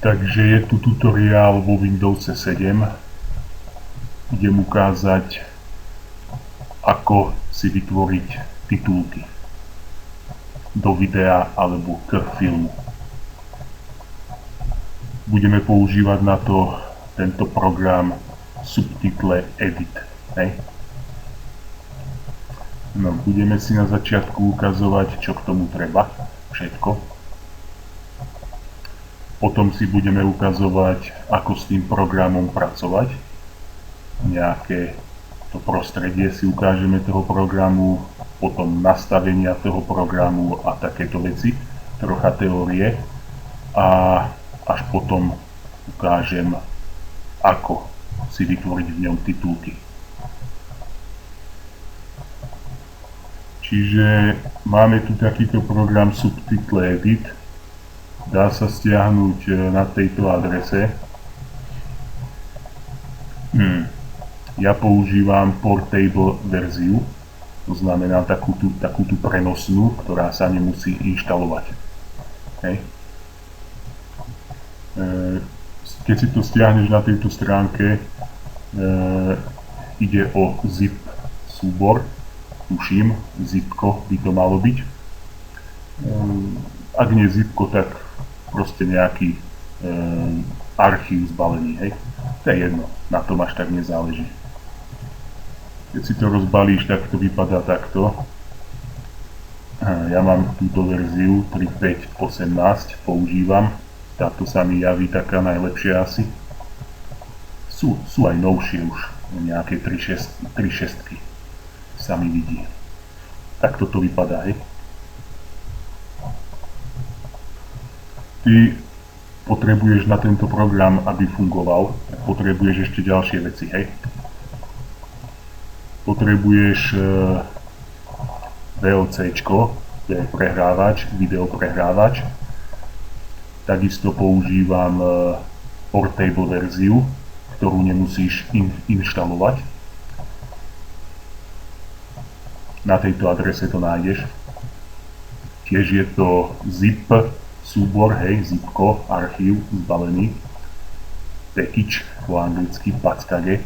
Takže je tu tutoriál vo Windows 7. Idem ukázať, ako si vytvoriť titulky do videa alebo k filmu. Budeme používať na to tento program Subtitle Edit. Hej. No, budeme si na začiatku ukazovať, čo k tomu treba, všetko. Potom si budeme ukazovať, ako s tým programom pracovať. Nejaké to prostredie si ukážeme toho programu, potom nastavenia toho programu a takéto veci, trocha teórie. A až potom ukážem, ako si vytvoriť v ňom titulky. Čiže máme tu takýto program Subtitle Edit. Dá sa stiahnuť na tejto adrese. Ja používam portable verziu, to znamená takúto prenosnú, ktorá sa nemusí inštalovať. Hej. Keď si to stiahneš na tejto stránke, ide o zip súbor, tuším, zipko by to malo byť. Ak nie zipko, tak proste nejaký archív zbalený, hej. To je jedno, na tom až tak nezáleží. Keď si to rozbalíš, tak to vypadá takto. Ja mám túto verziu 3.5.18, používam. Táto sa mi javí taká najlepšia asi. Sú aj novšie už, nejaké 3.6 sa mi vidí. Tak toto vypadá, hej. Ty potrebuješ na tento program, aby fungoval, potrebuješ ešte ďalšie veci, hej. Potrebuješ VLC-čko, to je prehrávač, videoprehrávač. Takisto používam portable verziu, ktorú nemusíš inštalovať. Na tejto adrese to nájdeš. Tiež je to zip súbor, hej, zipko, archív zbalený. Package, po anglicky package.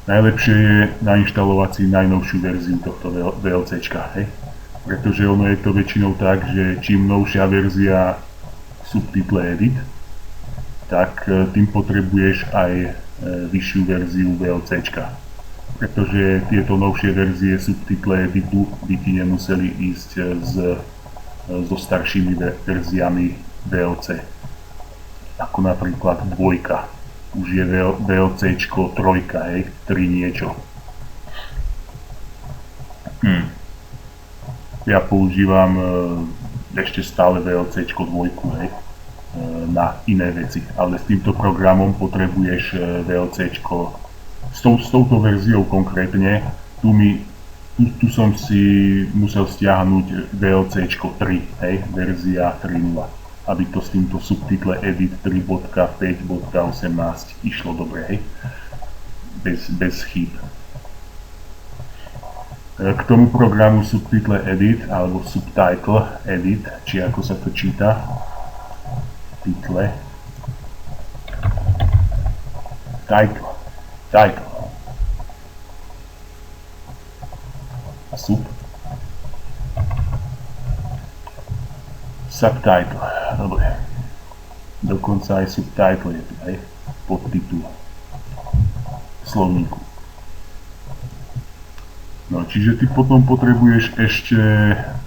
Najlepšie je nainštalovať si najnovšiu verziu tohto VLC-čka, hej. Pretože ono je to väčšinou tak, že čím novšia verzia Subtitle Edit, tak tým potrebuješ aj vyššiu verziu VLC-čka. Pretože tieto novšie verzie Subtitle Editu by ti nemuseli ísť so staršími verziami VLC. Ako napríklad 2. Už je VLC-čko 3, hej, 3 niečo. Ja používam ešte stále VLC-čko 2, hej, na iné veci, ale s týmto programom potrebuješ VLC-čko s touto verziou konkrétne. Tu som si musel stiahnuť VLC-čko 3, hej, verzia 3.0, aby to s týmto Subtitle Edit 3.5.18 išlo dobre, hej, bez chýb. K tomu programu Subtitle Edit alebo Subtitle Edit, či ako sa to číta, title, title, subtitle, dobre, dokonca aj subtitle je tu, hej, podtitul v slovníku. No, čiže ty potom potrebuješ ešte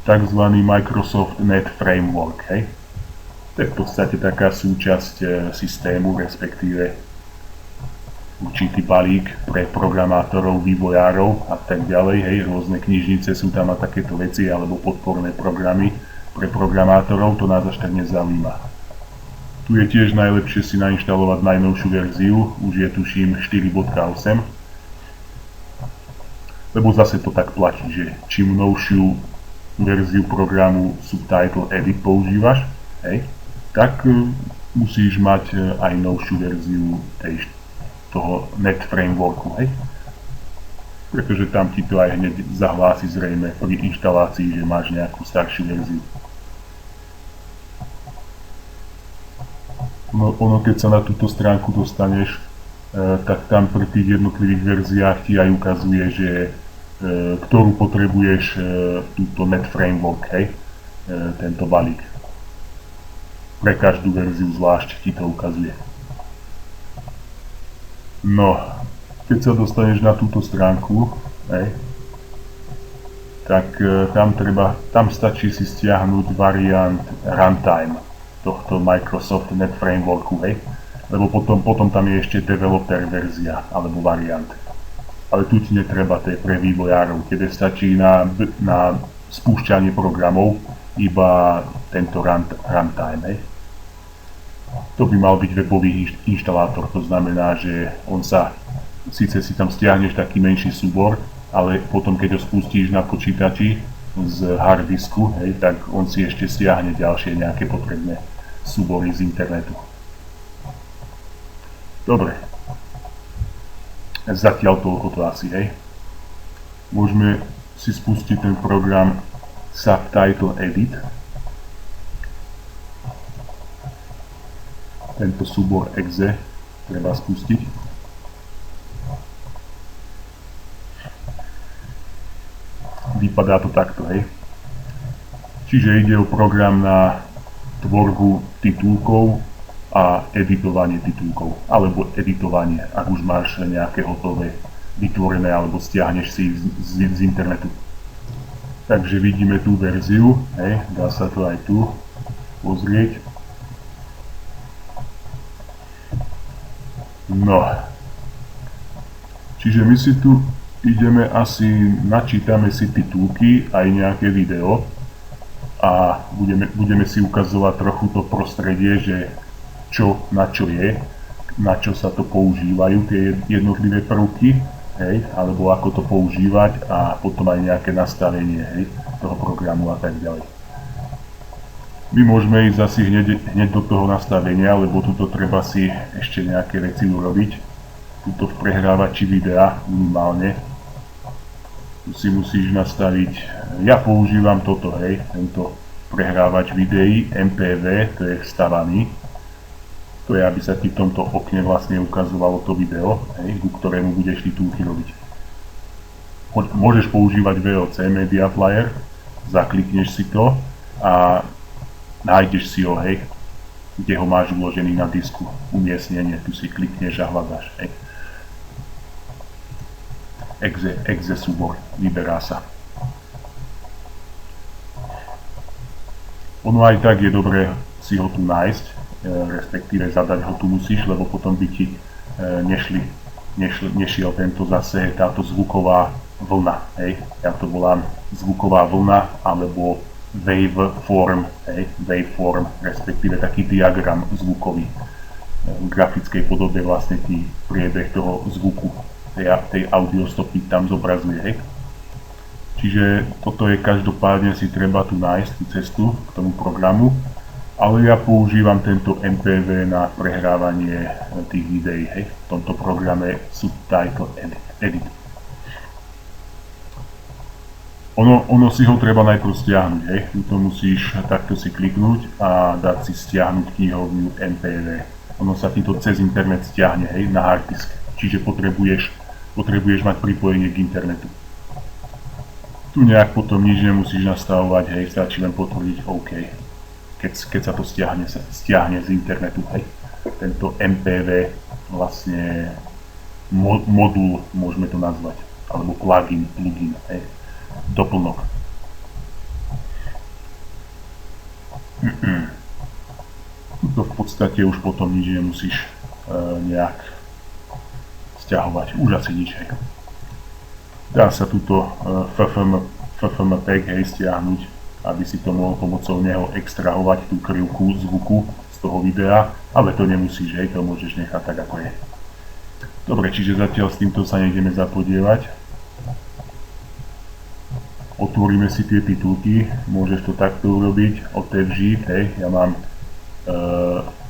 tzv. Microsoft Net Framework, hej. To je v podstate taká súčasť systému, respektíve určitý balík pre programátorov, vývojárov a tak ďalej, hej. Rôzne knižnice sú tam a takéto veci, alebo podporné programy pre programátorov, to nás až tak nezaujíma. Tu je tiež najlepšie si nainštalovať najnovšiu verziu, už je tuším 4.8. Lebo zase to tak platí, že čím novšiu verziu programu Subtitle Edit používaš, hej, tak musíš mať aj novšiu verziu toho Net Frameworku, hej. Pretože tam ti to aj hneď zahlási zrejme pri inštalácii, že máš nejakú staršiu verziu. Ono keď sa na túto stránku dostaneš, tak tam pri tých jednotlivých verziách ti aj ukazuje, že ktorú potrebuješ túto Net Framework, hej, tento balík. Pre každú verziu zvlášť ti to ukazuje. No, keď sa dostaneš na túto stránku, hej, tak tam stačí si stiahnuť variant Runtime tohto Microsoft Net Frameworku, hej, lebo potom tam je ešte developer verzia alebo variant. Ale tu ti netreba, to je pre vývojárov, tebe stačí na spúšťanie programov iba tento runtime. Hej. To by mal byť webový inštalátor, to znamená, že síce si tam stiahneš taký menší súbor, ale potom keď ho spustíš na počítači z harddisku, hej, tak on si ešte stiahne ďalšie nejaké potrebné súbory z internetu. Dobre. Zatiaľ toľko to asi, hej. Môžeme si spustiť ten program Subtitle Edit. Tento súbor exe treba spustiť. Vypadá to takto, hej. Čiže ide o program na tvorbu titulkov a editovanie titulkov, alebo editovanie, ak už máš nejaké hotové, vytvorené, alebo stiahneš si z internetu. Takže vidíme tú verziu, hej, dá sa to aj tu pozrieť. No, čiže my si tu ideme načítame si titulky, aj nejaké video a budeme si ukazovať trochu to prostredie, že na čo sa to používajú, tie jednotlivé prvky, hej, alebo ako to používať a potom aj nejaké nastavenie, hej, toho programu a tak ďalej. My môžeme ísť asi hneď do toho nastavenia, lebo tuto treba si ešte nejaké veci urobiť. Tuto v prehrávači videa minimálne. Tu si musíš nastaviť, ja používam toto, hej, tento prehrávač videí, MPV, to je vstavaný. To je, aby sa ti v tomto okne vlastne ukazovalo to video, hej, ku ktorému budeš titulky robiť. Môžeš používať VLC Media Player, zaklikneš si to a nájdeš si ho, hej, kde ho máš uložený na disku, umiestnenie, tu si klikneš a hľadáš, hej. Exe súbor, vyberá sa. Ono aj tak je dobré si ho tu nájsť, respektíve zadať ho tu musíš, lebo potom by ti nešiel táto zvuková vlna, hej. Ja to volám zvuková vlna, alebo waveform, hej, waveform, respektíve taký diagram zvukový. V grafickej podobe vlastne ti priebeh toho zvuku, tej audiostopy tam zobrazuje, hej. Čiže toto je každopádne si treba tu nájsť tú cestu k tomu programu. Ale ja používam tento MPV na prehrávanie tých videí, hej, v tomto programe Subtitle Edit. Ono si ho treba najprv stiahnuť, hej, tu musíš takto si kliknúť a dať si stiahnuť knihovňu MPV. Ono sa ti to cez internet stiahne, hej, na harddisk, čiže potrebuješ mať pripojenie k internetu. Tu nejak potom nič nemusíš nastavovať, hej, stačí len potvrdiť OK. Keď sa to stiahne z internetu, hej. Tento MPV vlastne modul, môžeme to nazvať, alebo plugin, hej. Doplnok. Tuto v podstate už potom nič nemusíš nejak stiahovať, už asi nič, hej. Dá sa túto FFmpeg, hej, stiahnuť, aby si to mohol pomocou neho extrahovať tú krivku zvuku z toho videa, ale to nemusíš, hej, to môžeš nechať tak ako je. Dobre, čiže zatiaľ s týmto sa nejdeme zapodievať. Otvoríme si tie titulky, môžeš to takto urobiť, otevřít, hej, ja mám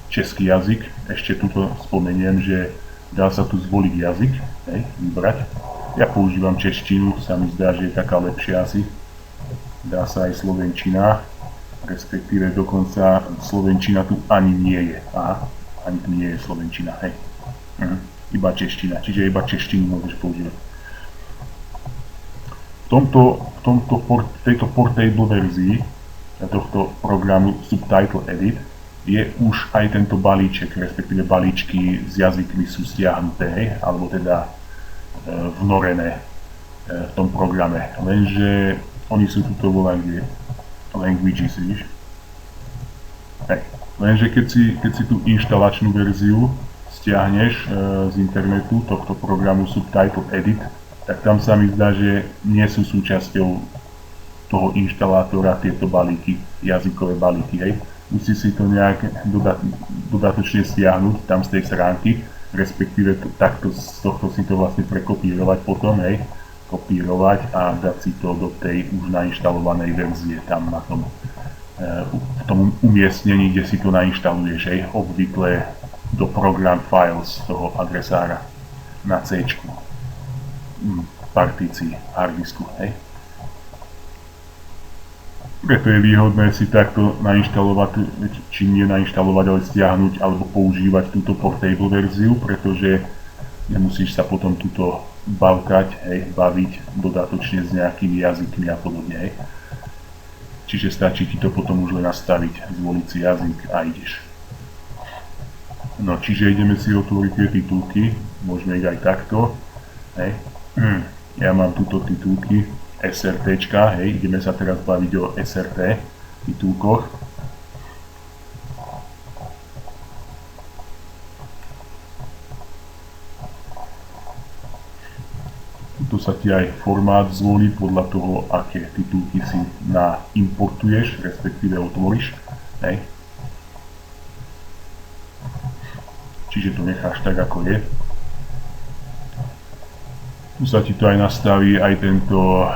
český jazyk, ešte tuto spomeniem, že dá sa tu zvoliť jazyk, hej, vybrať. Ja používam češtinu, sa mi zdá, že je taká lepšia asi. Dá sa aj slovenčina, respektíve dokonca slovenčina tu ani nie je. Aha, ani tu nie je slovenčina, hej. Iba čeština, čiže iba češtinu môžeš používať. V tejto portable verzii tohto programu Subtitle Edit je už aj tento balíček, respektíve balíčky s jazykmi sú stiahnuté, alebo teda vnorené v tom programe. Lenže oni sú tuto volajú languages, vidíš? Lenže keď si tú inštalačnú verziu stiahneš z internetu tohto programu Subtitle Edit, tak tam sa mi zdá, že nie sú súčasťou toho inštalátora tieto balíky, jazykové balíky, hej. Musí si to nejak dodatočne stiahnuť tam z tej stránky, respektíve takto z tohto si to vlastne prekopírovať potom, hej. Kopírovať a dať si to do tej už nainštalovanej verzie tam na tom v tom umiestnení, kde si to nainštaluješ, hej, obvykle do program files toho adresára na C partícii hardisku, hej. Preto je výhodné si takto nainštalovať, či nie nainštalovať, ale stiahnuť alebo používať túto portable verziu, pretože nemusíš sa potom túto baviť dodatočne s nejakými jazykmi a podobne, hej. Čiže stačí ti to potom už len nastaviť, zvoliť si jazyk a ideš. No, čiže ideme si otvoriť tie titulky, môžeme ich aj takto, hej. Ja mám túto titulky SRTčka, hej, ideme sa teraz baviť o SRT titulkoch. Tu sa ti aj formát zvolí podľa toho, aké titulky si naimportuješ, respektíve otvoríš, hej. Čiže to necháš tak, ako je. Tu sa ti to aj nastaví aj tento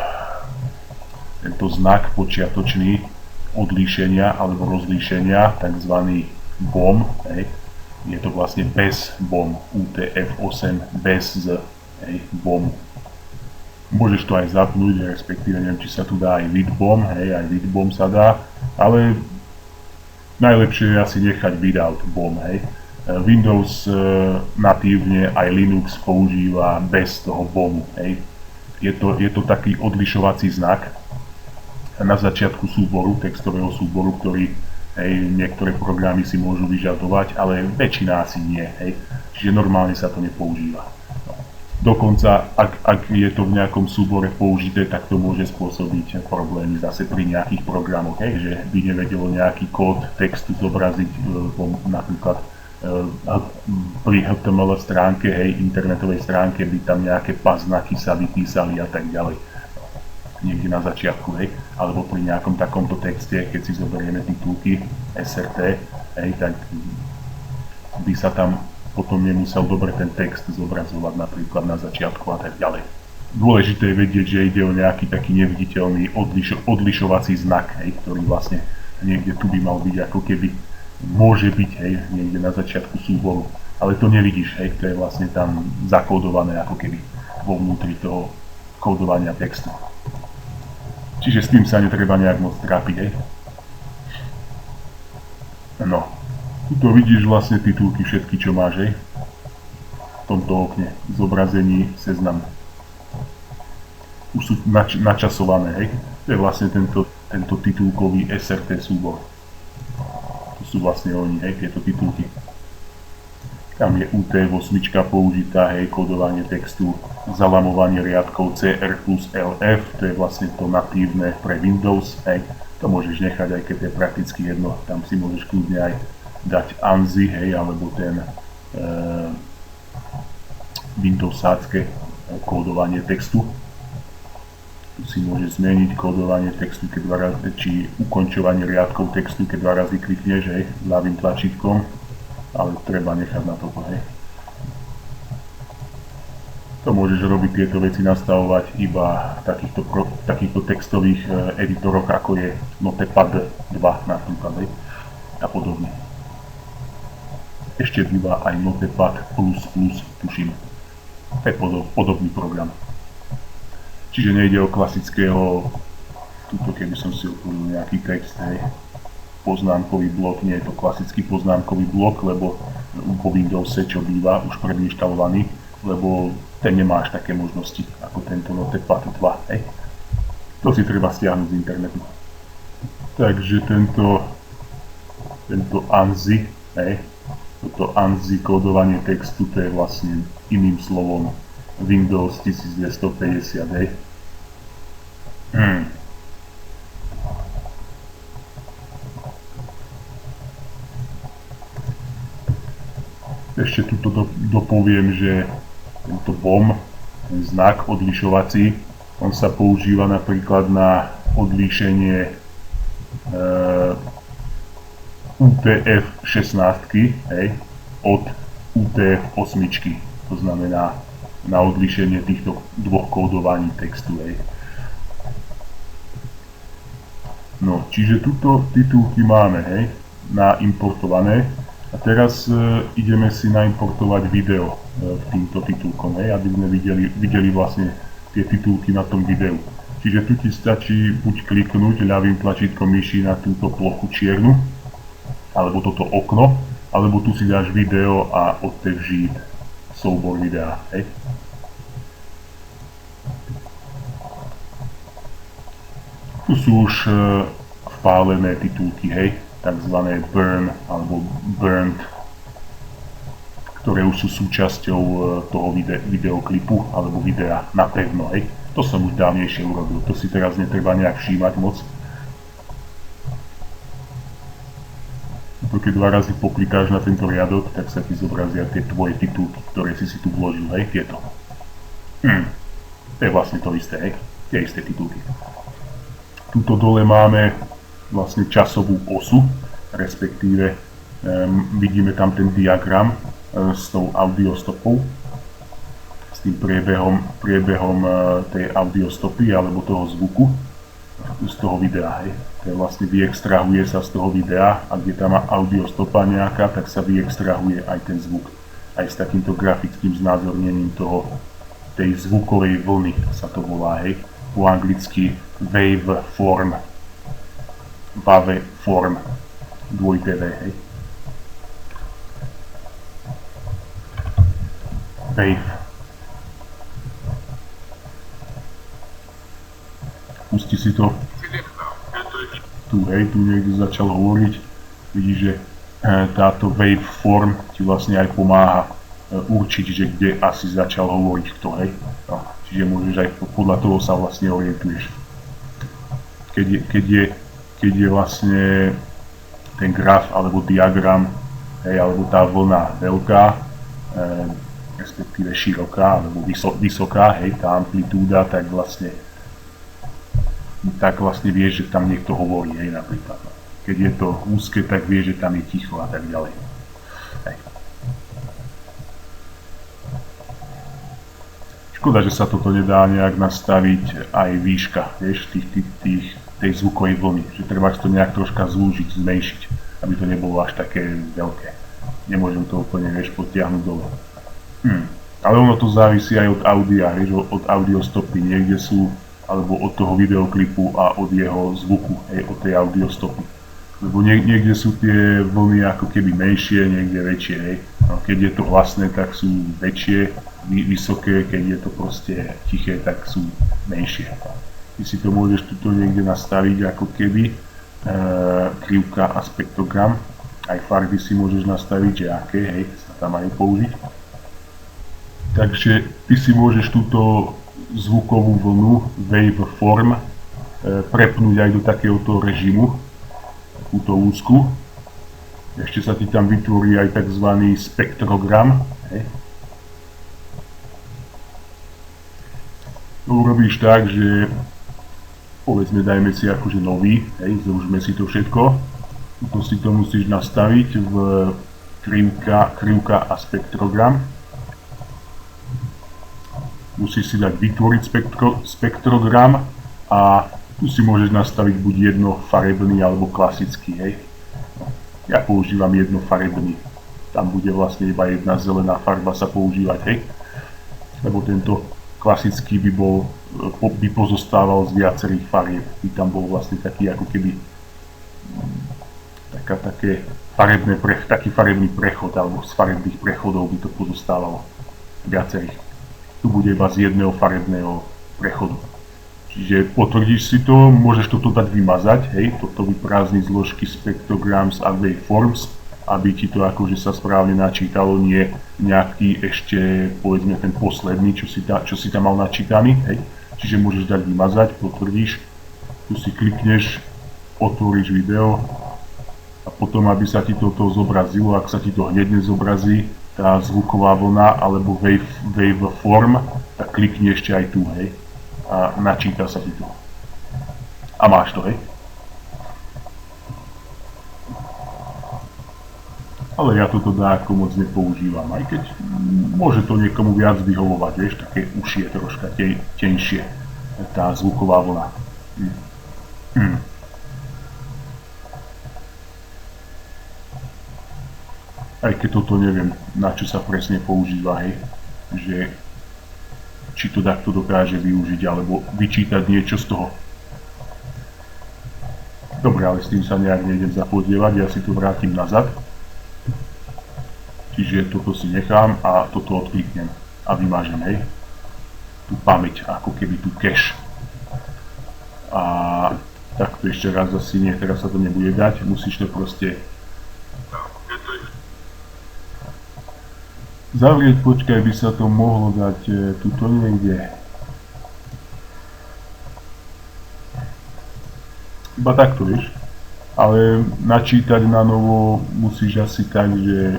znak počiatočný odlíšenia alebo rozlíšenia, tzv. BOM, hej. Je to vlastne bez BOM, UTF-8 bez z, hej, BOM. Môžeš to aj zapnúť, respektíve neviem, či sa tu dá aj with BOM, hej, aj with BOM sa dá, ale najlepšie je asi nechať without BOM, hej. Windows natívne aj Linux používa bez toho BOMu, hej. Je to taký odlišovací znak na začiatku súboru, textového súboru, ktorý, hej, niektoré programy si môžu vyžadovať, ale väčšina asi nie, hej. Čiže normálne sa to nepoužíva. Dokonca, ak je to v nejakom súbore použité, tak to môže spôsobiť problémy zase pri nejakých programoch, hej, že by nevedelo nejaký kód textu zobraziť napríklad pri HTML stránke, hej, internetovej stránke by tam nejaké paznaky sa vypísali a tak ďalej. Niekde na začiatku, hej, alebo pri nejakom takomto texte, keď si zoberieme titulky SRT, hej, tak by sa tam potom nemusel dobre ten text zobrazovať napríklad na začiatku a tak ďalej. Dôležité je vedieť, že ide o nejaký taký neviditeľný odlišovací znak, hej, ktorý vlastne niekde tu by mal byť ako keby môže byť, hej, niekde na začiatku súboru, ale to nevidíš, hej, to je vlastne tam zakódované ako keby vo vnútri toho kódovania textu. Čiže s tým sa netreba nejak moc trápiť, hej. No, tu vidíš vlastne titulky všetky, čo máš, hej, v tomto okne, zobrazení seznamu. Už sú načasované, hej, to je vlastne tento titulkový SRT súbor. Sú vlastne oni, hej, tieto titulky. Tam je UT8 použitá, hej, kódovanie textu, zalamovanie riadkov CR plus LF, to je vlastne to natívne pre Windows, hej. To môžeš nechať, aj keď je prakticky jedno, tam si môžeš kľudne aj dať ANSI, hej, alebo ten Windowsácké kódovanie textu. Tu si môžeš zmeniť kódovanie textu, či ukončovanie riadkov textu, keď dva razy klikneš, hej, ľavým tlačítkom, ale treba nechať na to, hej. To môžeš robiť tieto veci, nastavovať iba v takýchto textových editoroch, ako je Notepad 2 napríklad, hej, a podobne. Ešte býva aj Notepad++, tuším. To je podobný program. Čiže nejde o klasického, tuto keby som si otvoril nejaký text, hej, poznámkový blok, nie je to klasický poznámkový blok, lebo po Windowse, čo býva už predinštalovaný, lebo ten nemá až také možnosti ako tento Notepad 2, hej. To si treba stiahnuť z internetu. Takže tento ANSI, hej, toto ANSI kódovanie textu, to je vlastne iným slovom Windows 1250, hej. Ešte tuto dopoviem, že tento BOM, ten znak odlišovací, on sa používa napríklad na odlíšenie UTF-16, hej, od UTF-8, to znamená na odlíšenie týchto dvoch kódovaní textu, hej. No, čiže tuto titulky máme, hej, naimportované. A teraz ideme si naimportovať video k týmto titulkom, hej, aby sme videli vlastne tie titulky na tom videu. Čiže tu ti stačí buď kliknúť ľavým tlačítkom myši na túto plochu čiernu, alebo toto okno, alebo tu si dáš video a otevří soubor videa, hej. Tu sú už vpálené titulky, hej, takzvané burn alebo burnt, ktoré už sú súčasťou toho videoklipu alebo videa napevno, hej. To som už dávnejšie urobil, to si teraz netreba nejak všímať moc. Keď 2 razy poklikáš na tento riadok, tak sa ti zobrazia tie tvoje titulky, ktoré si tu vložil, hej, tieto. To je vlastne to isté, hej, tie isté titulky. Tuto dole máme vlastne časovú osu, respektíve vidíme tam ten diagram s tou audiostopou, s tým priebehom tej audiostopy alebo toho zvuku z toho videa, hej. To je vlastne vyextrahuje sa z toho videa a kde tam má audiostopa nejaká, tak sa vyextrahuje aj ten zvuk. Aj s takýmto grafickým znázornením tej zvukovej vlny sa to volá, hej. Po anglicky waveform, waveform, dvojité V, hej. Wave. Pusti si to. Tu, hej, tu niekde začal hovoriť. Vidíš, že táto waveform ti vlastne aj pomáha určiť, že kde asi začal hovoriť kto, hej. No, čiže môžeš aj podľa toho sa vlastne orientuješ. Keď je vlastne ten graf alebo diagram, hej, alebo tá vlna veľká, respektíve široká alebo vysoká, hej, tá amplitúda, tak vlastne vieš, že tam niekto hovorí, hej, napríklad. Keď je to úzke, tak vieš, že tam je ticho a tak ďalej. Hej. Škoda, že sa toto nedá nejak nastaviť aj výška, vieš, tej zvukovej vlny, že treba to nejak troška zúžiť, zmenšiť, aby to nebolo až také veľké. Nemôžem to úplne, vieš, potiahnuť dole. Ale ono to závisí aj od audia, vieš, od audiostopy, niekde sú, alebo od toho videoklipu a od jeho zvuku, hej, od tej audiostopy. Lebo niekde sú tie vlny ako keby menšie, niekde väčšie, hej. No, keď je to hlasné, tak sú väčšie, vysoké, keď je to proste tiché, tak sú menšie. Ty si to môžeš tuto niekde nastaviť ako keby, krivka a spektrogram. Aj farby si môžeš nastaviť, že aké, hej, sa tam majú použiť. Takže ty si môžeš túto zvukovú vlnu, waveform, prepnúť aj do takéhoto režimu, takúto úzku. Ešte sa ti tam vytvorí aj tzv. Spektrogram. Hej. To urobíš tak, že povedzme, dajme si akože nový, hej, zružme si to všetko. To si to musíš nastaviť v krivka a spektrogram. Musíš si dať vytvoriť spektrogram a tu si môžeš nastaviť buď jednofarebný alebo klasický, hej. Ja používam jednofarebný. Tam bude vlastne iba jedna zelená farba sa používať, hej. Lebo tento klasický by pozostával z viacerých farieb. By tam bol vlastne taký ako keby taký farebný prechod, alebo z farebných prechodov by to pozostávalo viacerých. Tu bude iba z jedného farebného prechodu. Čiže potvrdíš si to, môžeš toto dať vymazať, hej, toto vyprázdniť zložky Spectrograms a Waveforms, aby ti to akože sa správne načítalo, nie nejaký ešte, povedzme, ten posledný, čo si tam mal načítaný, hej. Čiže môžeš dať vymazať, potvrdíš, tu si klikneš, otvoríš video a potom, aby sa ti toto zobrazilo, ak sa ti to hneď nezobrazí, tá zvuková vlna alebo waveform, tak klikni ešte aj tu, hej. A načíta sa ti to. A máš to, hej. Ale ja toto dáko moc nepoužívam, aj keď môže to niekomu viac vyhovovať, vieš, také ušie troška tenšie, tá zvuková vlna. Aj keď toto neviem, na čo sa presne používa, hej, že či to takto dokáže využiť alebo vyčítať niečo z toho. Dobre, ale s tým sa nejak nejdem zapodievať, ja si to vrátim nazad. Čiže toto si nechám a toto odkliknem a vymažem, hej. Tú pamäť, ako keby tú cache. A takto ešte raz asi nie, teraz sa to nebude dať, musíš to proste zavrieť, počkaj, by sa to mohlo dať tuto niekde. Iba takto, vieš. Ale načítať na novo musíš asi tak, že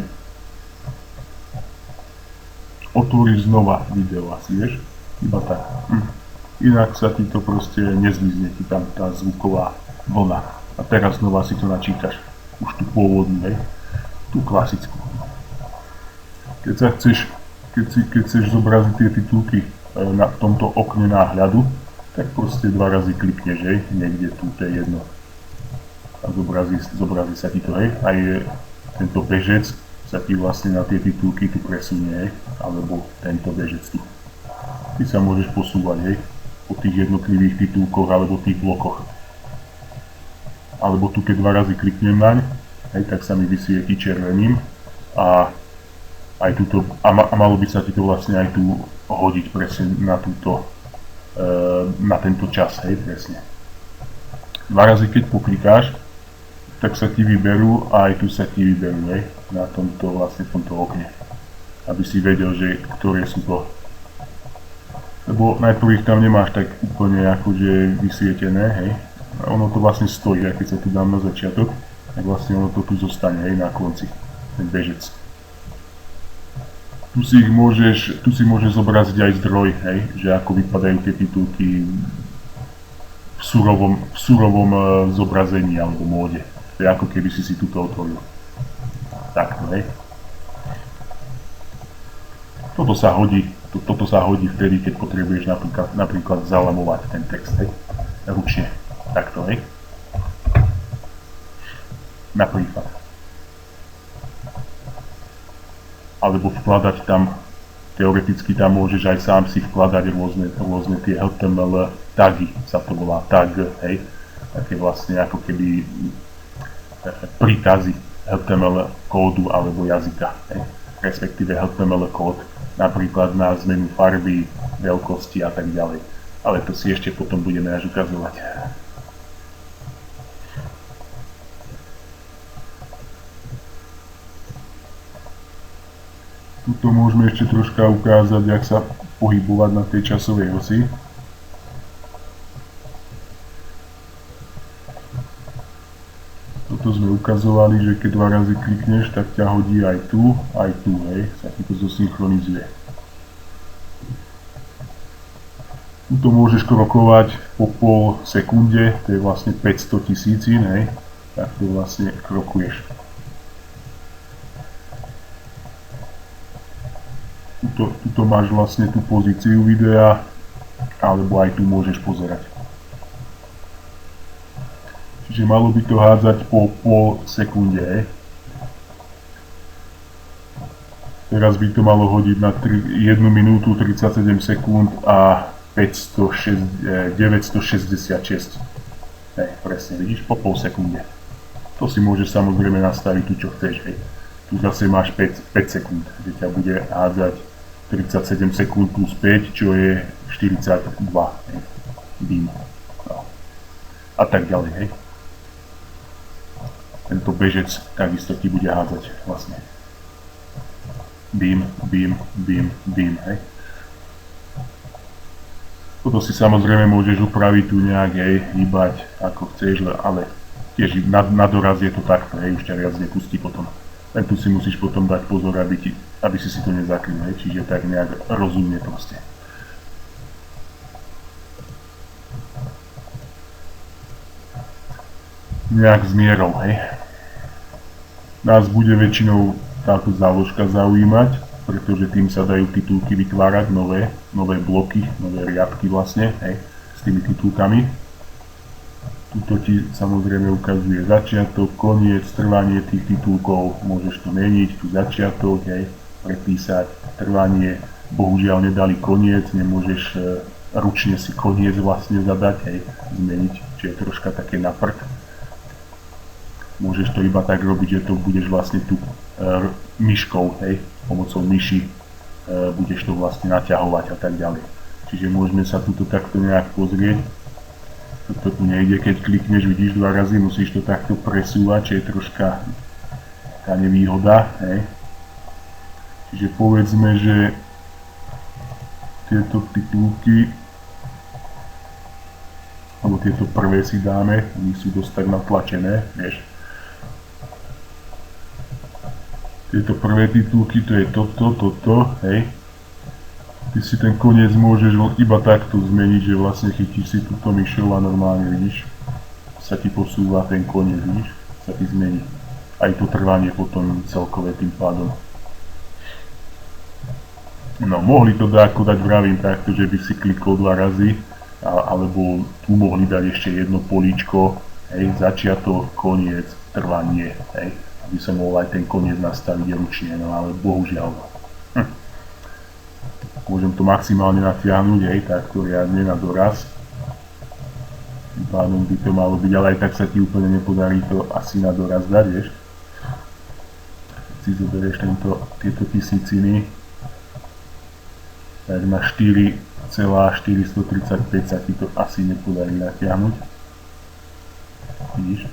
otvoriť znova video asi, vieš. Iba tak. Inak sa ti to proste nezmizne ti tam tá zvuková vlna. A teraz znova si to načítaš. Už tú pôvodnú, hej. Tú klasickú. Keď chceš zobraziť tie titulky v tomto okne náhľadu, tak proste 2 razy klikneš, hej, niekde tu, to je jedno. A zobrazí sa ti to, hej, aj tento bežec sa ti vlastne na tie titulky tu presunie, hej, alebo tento bežec tu. Ty sa môžeš posúvať, hej, po tých jednotlivých titulkoch alebo tých blokoch. Alebo tu, keď 2 razy kliknem naň, hej, tak sa mi vysvietí červeným a aj túto, a malo by sa ti to vlastne aj tu hodiť presne na túto, na tento čas, hej, presne. 2 razy keď poklikáš, tak sa ti vyberú a aj tu sa ti vyberú, hej, na tomto, vlastne v tomto okne. Aby si vedel, že ktoré sú to. Lebo najprv ich tam nemáš tak úplne akože vysvietené, hej. A ono to vlastne stojí, a keď sa tu dám na začiatok, tak vlastne ono to tu zostane, hej, na konci, ten bežec. Tu si môžeš zobraziť aj zdroj, hej, že ako vypadajú tie titulky v surovom zobrazení alebo móde. To je ako keby si tuto otvoril. Takto, hej. Toto sa hodí vtedy, keď potrebuješ napríklad zalamovať ten text, hej, ručne. Takto, hej. Napríklad. Alebo vkladať tam, teoreticky tam môžeš aj sám si vkladať rôzne tie HTML tagy, sa to volá tag, hej, také vlastne ako keby príkazy HTML kódu alebo jazyka, hej, respektíve HTML kód, napríklad na zmenu farby, veľkosti a tak ďalej. Ale to si ešte potom budeme až ukazovať. Tuto môžeme ešte troška ukázať, jak sa pohybovať na tej časovej osi. Toto sme ukazovali, že keď 2 razy klikneš, tak ťa hodí aj tu, hej, sa ti to zosynchronizuje. Tuto môžeš krokovať po pol sekunde, to je vlastne 500 000, hej, tak to vlastne krokuješ. Tuto máš vlastne tú pozíciu videa, alebo aj tu môžeš pozerať. Čiže malo by to hádzať po pol sekunde. Teraz by to malo hodiť na 1 minútu 37 sekúnd a 966. Presne, vidíš, po pol sekunde. To si môžeš samozrejme nastaviť tu, čo chceš, hej. Tu zase máš 5 sekúnd, že ťa bude hádzať 37 sekúnd plus 5, čo je 42, hej. Beam. No. A tak ďalej, hej. Tento bežec takisto ti bude hádzať vlastne. Beam, hej. Toto si samozrejme môžeš upraviť tu nejak, hej, hýbať ako chceš, ale tiež na doraz je to takto, hej, už ťa viac nepustí potom. Len tu si musíš potom dať pozor, aby si to nezakryl, hej, čiže tak nejak rozumne proste. Nejak s mierou, hej. Nás bude väčšinou táto záložka zaujímať, pretože tým sa dajú titulky vytvárať, nové bloky, nové riadky vlastne, hej, s tými titulkami. Tuto ti samozrejme ukazuje začiatok, koniec, trvanie tých titulkov, môžeš to meniť, tu začiatok, hej, prepísať, trvanie, bohužiaľ nedali koniec, nemôžeš ručne si koniec vlastne zadať, hej, zmeniť, čo je troška také na prd. Môžeš to iba tak robiť, že to budeš vlastne tu myškou, hej, pomocou myši budeš to vlastne naťahovať a tak ďalej. Čiže môžeme sa tuto takto nejak pozrieť. Toto tu nejde, keď klikneš, vidíš 2 razy, musíš to takto presúvať, čo je troška tá nevýhoda, hej. Čiže povedzme, že tieto titulky, alebo tieto prvé si dáme, oni sú dosť tak natlačené, vieš. Tieto prvé titulky, to je toto, hej. Ty si ten koniec môžeš iba takto zmeniť, že vlastne chytíš si túto myšou a normálne, vidíš, sa ti posúva ten koniec, vidíš, sa ti zmení. Aj to trvanie potom celkové tým pádom. No, mohli to dať, vravím takto, že by si klikol 2 razy, alebo tu mohli dať ešte jedno políčko, hej, začiatok, koniec, trvanie, hej, aby som mohol aj ten koniec nastaviť ručne, no ale bohužiaľ. Môžem to maximálne natiahnuť, hej, takto riadne na doraz. Tým pádom by to malo byť, ale aj tak sa ti úplne nepodarí to asi na doraz dať, vieš. Keď si zoberieš tieto tisíciny, tak na 4,435 sa ti to asi nepodarí natiahnuť. Vidíš?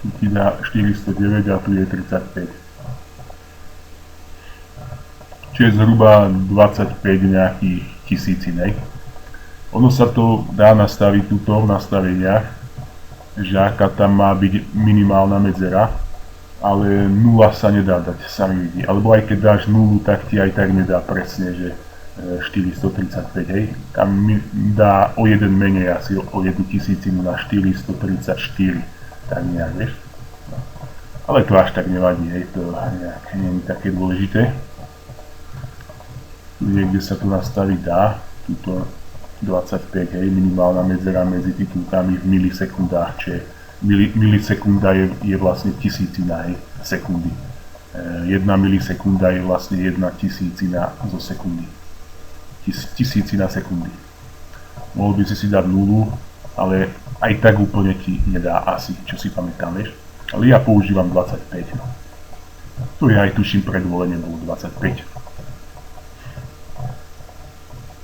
Tu ti dá 409 a tu je 35. Čiže zhruba 25 nejakých tisícin, hej. Ono sa to dá nastaviť tuto v nastaveniach, že aká tam má byť minimálna medzera, ale 0 sa nedá dať, sami vidí. Alebo aj keď dáš 0, tak ti aj tak nedá presne, že 435, hej. Tam mi dá o 1 menej, asi o 1 tisícinu na 434, tak nejak, vieš. Ale to až tak nevadí, hej, to nejak nie je také dôležité. Niekde sa to nastaviť dá, tuto 25, hej, minimálna medzera medzi titulkami v milisekundách, čiže milisekunda je vlastne tisícina, hej, sekundy. 1 milisekunda je vlastne 1 tisícina zo sekundy. Tisícina sekundy. Mohol by si dať 0, ale aj tak úplne ti nedá asi, čo si pamätám, vieš. Ale ja používam 25, no. To je aj tuším predvolenie bolo 25.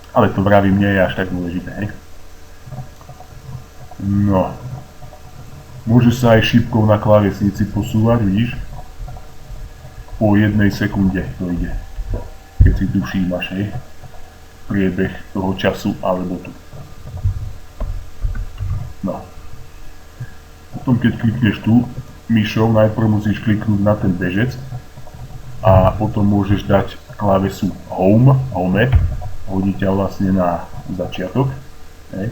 Ale to vravím, nie je až tak dôležité, hej. No. Môže sa aj šípkou na klávesnici posúvať, vidíš? Po 1 sekunde to ide. Keď si tu všímaš, hej. Priebeh toho času, alebo tu. No. Potom keď klikneš tu, myšou najprv musíš kliknúť na ten bežec a potom môžeš dať klávesu Home, hodí ťa vlastne na začiatok, hej,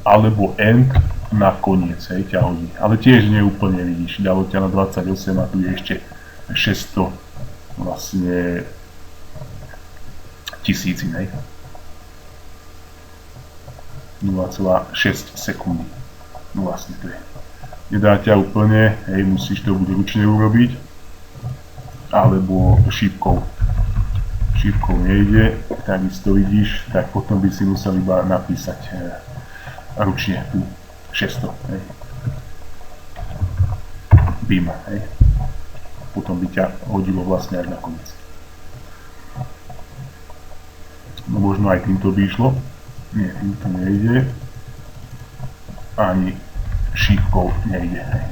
alebo End na koniec, hej, ťa hodí. Ale tiež neúplne, vidíš, dalo ťa na 28 a tu je ešte 600 vlastne tisícin, hej. 0,6 sekundy. No vlastne to je. Nedá ťa úplne, hej, musíš to buď ručne urobiť, alebo šípkou. Šípkou nejde, takisto vidíš, tak potom by si musel iba napísať ručne tu 600, hej. Bim, hej. Potom by ťa hodilo vlastne až na koniec. No možno aj týmto by išlo. Nie, týmto nejde. Ani šípkou nejde, hej.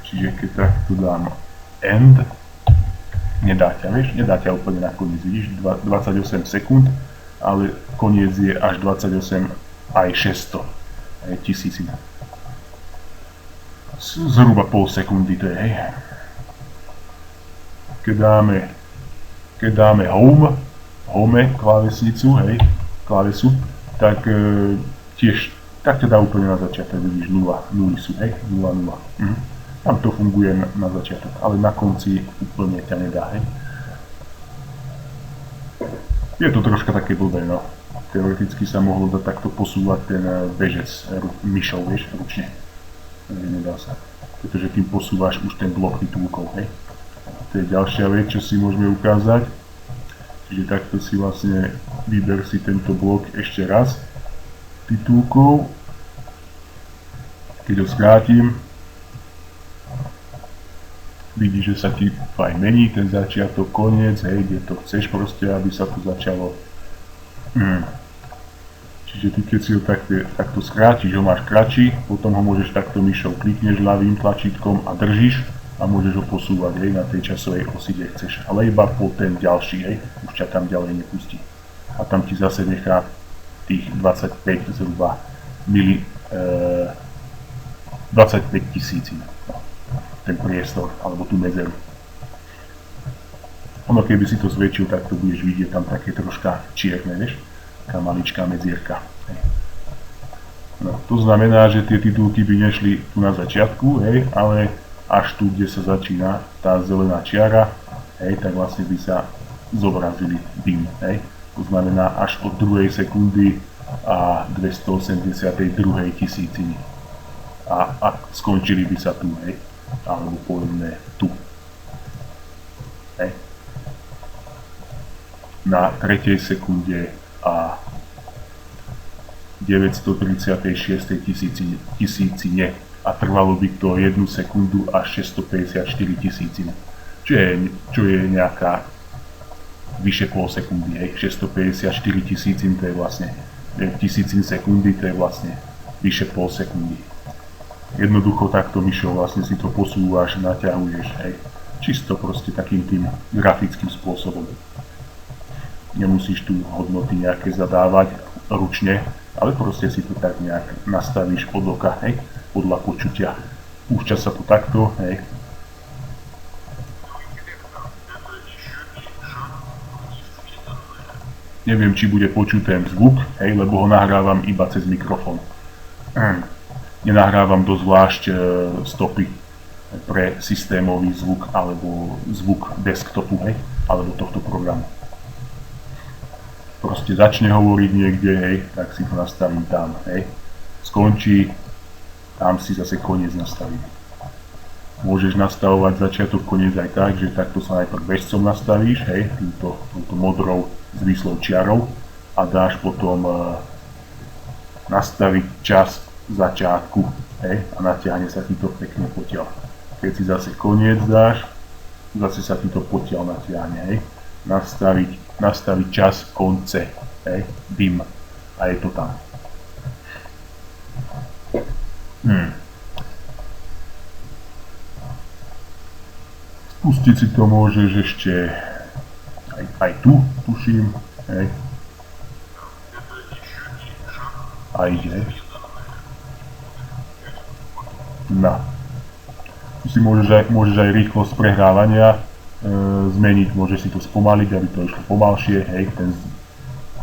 Čiže keď takto dám end, nedá ťa, vieš, nedá ťa úplne na koniec, vidíš, 28 sekúnd, ale koniec je až 28 aj 600, aj tisícina. Zhruba pol sekundy to je, hej. Keď dáme home klávesnicu, hej, klávesu, tak tiež, tak to dá úplne na začiatok, vidíš, 0 sú, hej, 0, 0. Tam to funguje na začiatok, ale na konci úplne ťa nedá, hej. Je to troška také blbé, no. Teoreticky sa mohlo dať takto posúvať ten bežec myšou, vieš, ručne. Nedá sa, pretože tým posúvaš už ten blok titulkov, hej. A to je ďalšia vec, čo si môžeme ukázať. Čiže takto si vlastne vyber si tento blok ešte raz titulkov. Keď ho skrátim, vidíš, že sa ti aj mení ten začiatok, koniec, hej, kde to chceš proste, aby sa to začalo. Čiže ty keď si ho takto skrátiš, ho máš kratší, potom ho môžeš takto myšou klikneš ľavým tlačítkom a držíš a môžeš ho posúvať, hej, na tej časovej osi, kde chceš, ale iba po ten ďalší, hej, už ťa tam ďalej nepustí. A tam ti zase nechá tých 25 zhruba 25 tisícin. Ten priestor, alebo tú medzeru. Ono keby si to zväčšil, tak to budeš vidieť tam také troška čierne, vieš? Taká maličká medzierka. No, to znamená, že tie titulky by nešli tu na začiatku, hej, ale až tu, kde sa začína tá zelená čiara, hej, tak vlastne by sa zobrazili BIM, hej. To znamená až od 2. sekundy a 282. tisíciny. A skončili by sa tu, hej. Alebo povedzme tu. Hej. Na 3. sekunde a 936 tisícine a trvalo by to 1 sekundu a 654 tisícin. Čo je nejaká vyše pol sekundy, hej. 654 tisícin, to je vlastne tisícin sekundy, to je vlastne vyše pol sekundy. Jednoducho takto myšou vlastne si to posúvaš, naťahuješ, hej. Čisto proste takým tým grafickým spôsobom. Nemusíš tu hodnoty nejaké zadávať ručne, ale proste si to tak nejak nastavíš od oka, hej, podľa počutia. Púšťa sa to takto, hej. Neviem, či bude počuť ten zvuk, hej, lebo ho nahrávam iba cez mikrofón. Nenahrávam do zvlášť stopy pre systémový zvuk alebo zvuk desktopu, hej, alebo tohto programu. Proste začne hovoriť niekde, hej, tak si to nastavím tam, hej. Skončí, tam si zase koniec nastavím. Môžeš nastavovať začiatok, koniec aj tak, že takto sa najprv bežcom nastavíš, hej, touto modrou zvislou čiarou a dáš potom nastaviť čas začiatku, hej, a natiahne sa ti to pekne potiaľ. Keď si zase koniec dáš, zase sa ti to potiaľ natiahne, hej. Nastaviť čas konce, hej, BIM, a je to tam. Spustiť si to môžeš ešte aj tu, tuším, hej. A ide. No. Tu si môžeš aj rýchlosť prehrávania zmeniť, môžeš si to spomaliť, aby to išlo pomalšie, hej,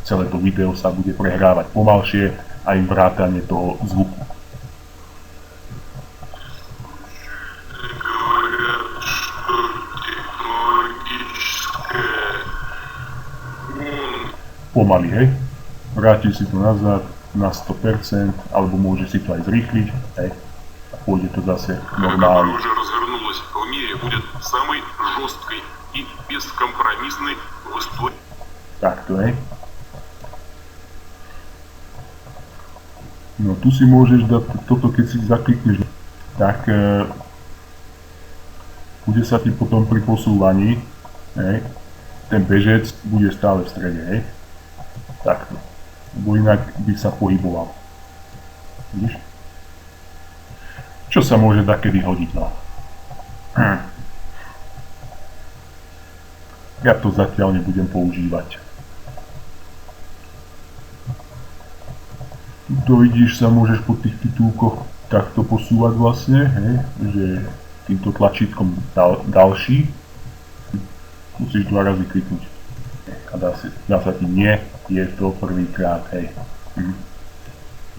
celé to video sa bude prehrávať pomalšie, aj vrátanie toho zvuku. Pomaly, hej, vrátiš si to nazad na 100%, alebo môžeš si to aj zrýchliť, hej, a pôjde to zase normálne. В мире будет самой жесткой и бескомпромиссной в истории. Takto, hej. No tu si môžeš dať toto, keď si zaklikneš, tak bude sa ti potom pri posúvaní, hej, ten bežec bude stále v strede, hej. Takto. Bo inak by sa pohyboval. Vidíš? Čo sa môže takedy hodiť, no. Ja to zatiaľ nebudem používať. Tu vidíš, sa môžeš po tých titulkoch takto posúvať vlastne, hej, že týmto tlačítkom ďalší musíš 2 razy kliknúť. A dá sa ti nie, je to prvýkrát, hej.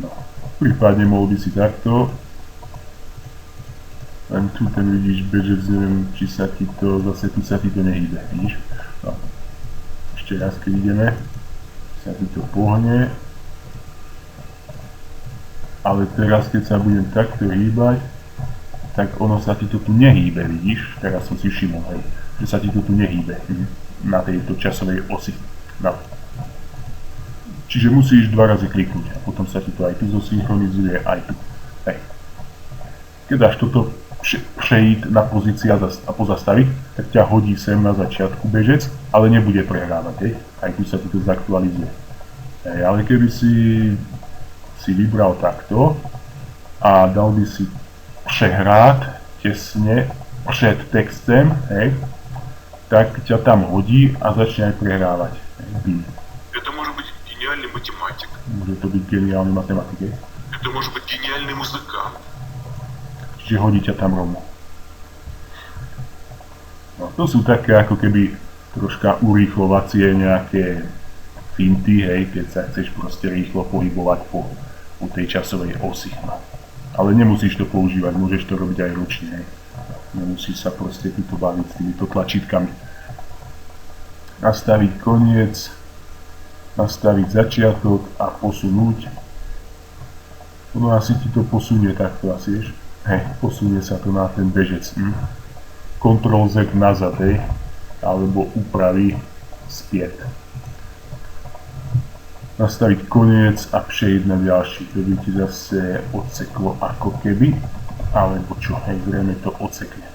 No, prípadne mohol by si takto. Len tu ten vidíš bežec, neviem, či sa ti to, zase tu sa ti to nehýbe, vidíš? No. Ešte raz, keď ideme, sa ti to pohne. Ale teraz, keď sa budem takto hýbať, tak ono sa ti to tu nehýbe, vidíš? Teraz som si všimol, hej, že sa ti to tu nehýbe na tejto časovej osi. No. Čiže musíš 2 razy kliknúť a potom sa ti to aj tu zosynchronizuje, aj tu. Hej. Keď dáš toto prejít na pozícii a pozastaviť, tak ťa hodí sem na začiatku bežec, ale nebude prehrávať, hej. Aj tu sa ti to zaktualizuje. Hej, ale keby si vybral takto a dal by si prehrát tesne pred textem, hej, tak ťa tam hodí a začne aj prehrávať. Это может быть гениальный математик. Môže to byť geniálny matematik, hej. Это может быть гениальный музыкант. Čiže hodí ťa tam rovno. No, to sú také ako keby troška urýchlovacie nejaké finty, hej, keď sa chceš proste rýchlo pohybovať po tej časovej osi. No. Ale nemusíš to používať, môžeš to robiť aj ručne, hej. Nemusíš sa proste tuto baviť s týmito tlačítkami. Nastaviť koniec, nastaviť začiatok a posunúť. No asi ti to posunie takto asi, vieš. Hej, posunie sa to na ten bežec. Ctrl Z nazad, hej, alebo upraví späť. Nastaviť koniec a prejsť na ďalší. To by ti zase odseklo ako keby, alebo čo, hej, zrejme to odsekne.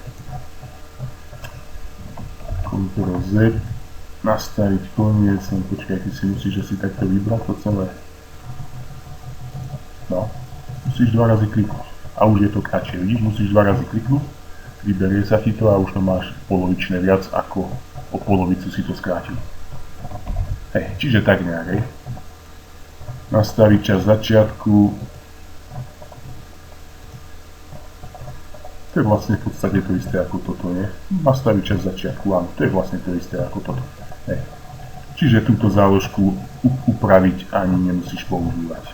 Ctrl Z, nastaviť koniec, no počkaj, ty si musíš asi takto vybrať to celé. No, musíš 2 razy kliknúť. A už je to kratšie, vidíš, musíš 2 razy kliknúť, vyberie sa ti to a už to máš polovičné viac, ako o polovicu si to skrátil. Hej, čiže tak nejak, hej. Nastaviť čas začiatku. To je vlastne v podstate to isté ako toto, nie? Nastaviť čas začiatku, áno, to je vlastne to isté ako toto. Hej. Čiže túto záložku upraviť ani nemusíš používať.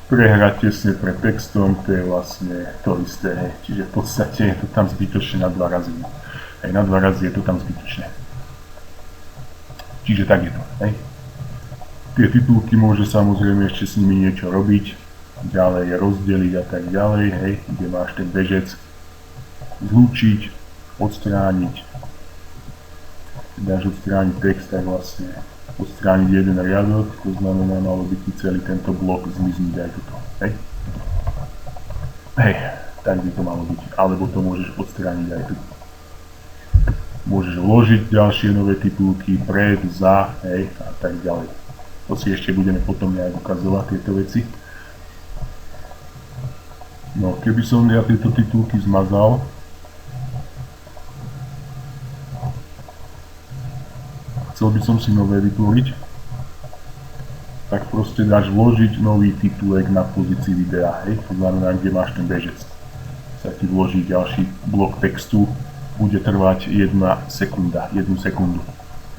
Prehrať tesne pred textom, to je vlastne to isté, hej. Čiže v podstate je to tam zbytočne na 2 razy. Hej, na 2 razy je to tam zbytočne. Čiže tak je to, hej. Tie titulky môže samozrejme ešte s nimi niečo robiť, ďalej rozdeliť a tak ďalej, hej, kde máš ten bežec, zlúčiť, odstrániť. Keď dáš odstrániť text, tak vlastne odstrániť jeden riadok, to znamená, malo by ti celý tento blok zmiznúť aj toto, hej. Hej, tak by to malo byť, alebo to môžeš odstrániť aj tu. Môžeš vložiť ďalšie nové titulky, pred, za, hej, a tak ďalej. To si ešte budeme potom nejak ukazovať tieto veci. No, keby som ja tieto titulky zmazal, chcel by som si nové vytvoriť, tak proste dáš vložiť nový titulek na pozícii videa, hej, to znamená, kde máš ten bežec. Sa ti vloží ďalší blok textu, bude trvať 1 sekunda, 1 sekundu.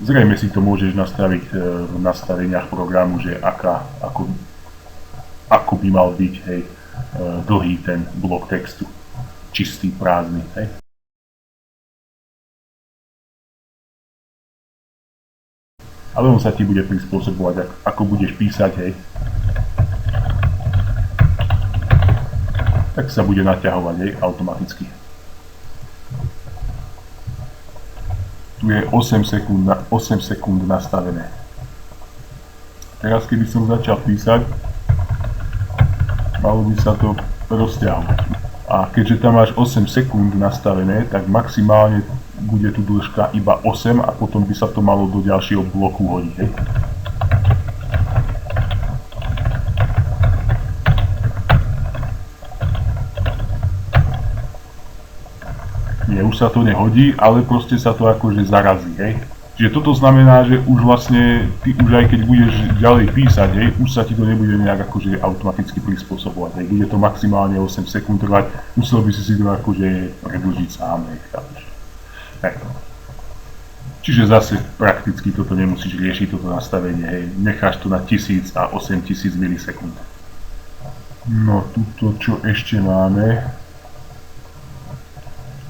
Zrejme si to môžeš nastaviť v nastaveniach programu, že ako by mal byť, hej, dlhý ten blok textu, čistý, prázdny, hej. Ale on sa ti bude prispôsobovať, ako budeš písať, hej. Tak sa bude naťahovať, hej, automaticky. Tu je 8 sekúnd nastavené. teraz keby som začal písať, malo by sa to rozťahovať. A keďže tam máš 8 sekúnd nastavené, tak maximálne bude tu dĺžka iba 8 a potom by sa to malo do ďalšieho bloku hodiť, hej. Nie, už sa to nehodí, ale proste sa to akože zarazí, hej. Čiže toto znamená, že už vlastne, ty už aj keď budeš ďalej písať, hej, už sa ti to nebude nejak akože automaticky prispôsobovať, hej. Bude to maximálne 8 sekúnd trvať, musel by si to akože predĺžiť sám, hej, chápeš. Hej. Čiže zase prakticky toto nemusíš riešiť, toto nastavenie, hej. Necháš to na 1000 a 8000 milisekúnd. No, tuto čo ešte máme.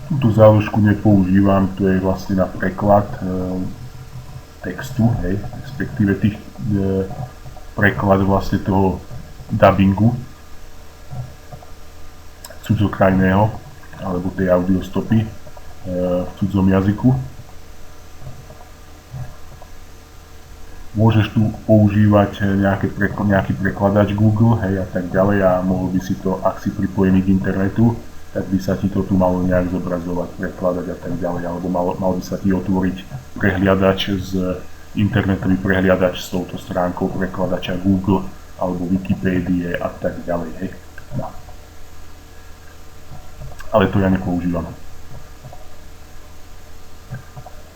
Túto záložku nepoužívam, to je vlastne na preklad textu, hej, respektíve preklad vlastne toho dubbingu cudzokrajného, alebo tej audiostopy v cudzom jazyku. Môžeš tu používať nejaký prekladač Google, hej, a tak ďalej a mohol by si to, ak si pripojený k internetu, tak by sa ti to tu malo nejak zobrazovať, prekladať a tak ďalej, alebo mal by sa ti otvoriť prehliadač internetový prehliadač s touto stránkou prekladača Google alebo Wikipédie a tak ďalej, hej. No. Ale to ja nepoužívam.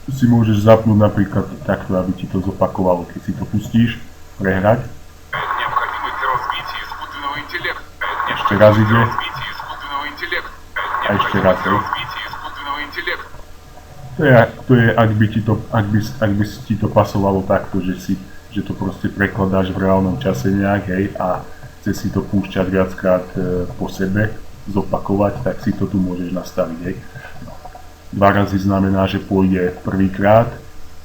Tu si môžeš zapnúť napríklad takto, aby ti to zopakovalo, keď si to pustíš, prehrať. Ešte raz ide. A ešte raz, hej. To je, ak by ti to pasovalo takto, že to proste prekladáš v reálnom čase nejak, hej, a chce si to púšťať viackrát po sebe, zopakovať, tak si to tu môžeš nastaviť, hej. 2 razy znamená, že pôjde prvýkrát,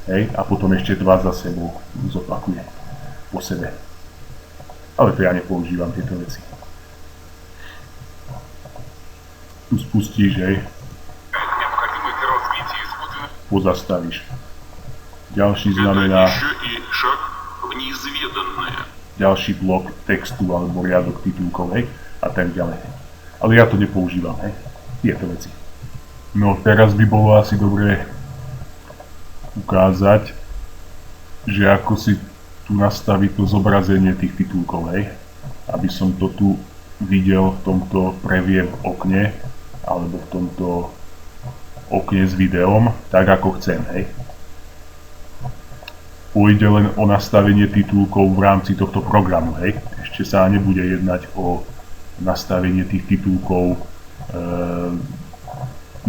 hej, a potom ešte 2 za sebou zopakuje po sebe. Ale to ja nepoužívam tieto veci. Tu spustíš, hej, pozastavíš. Ďalší znamená ďalší blok textu alebo riadok titulkov, hej, a tak ďalej. Ale ja to nepoužívam, hej, tieto veci. No teraz by bolo asi dobré ukázať, že ako si tu nastaviť to zobrazenie tých titulkov, hej, aby som to tu videl v tomto preview okne, alebo v tomto okne s videom, tak ako chcem, hej. Pôjde len o nastavenie titulkov v rámci tohto programu, hej. Ešte sa nebude jednať o nastavenie tých titulkov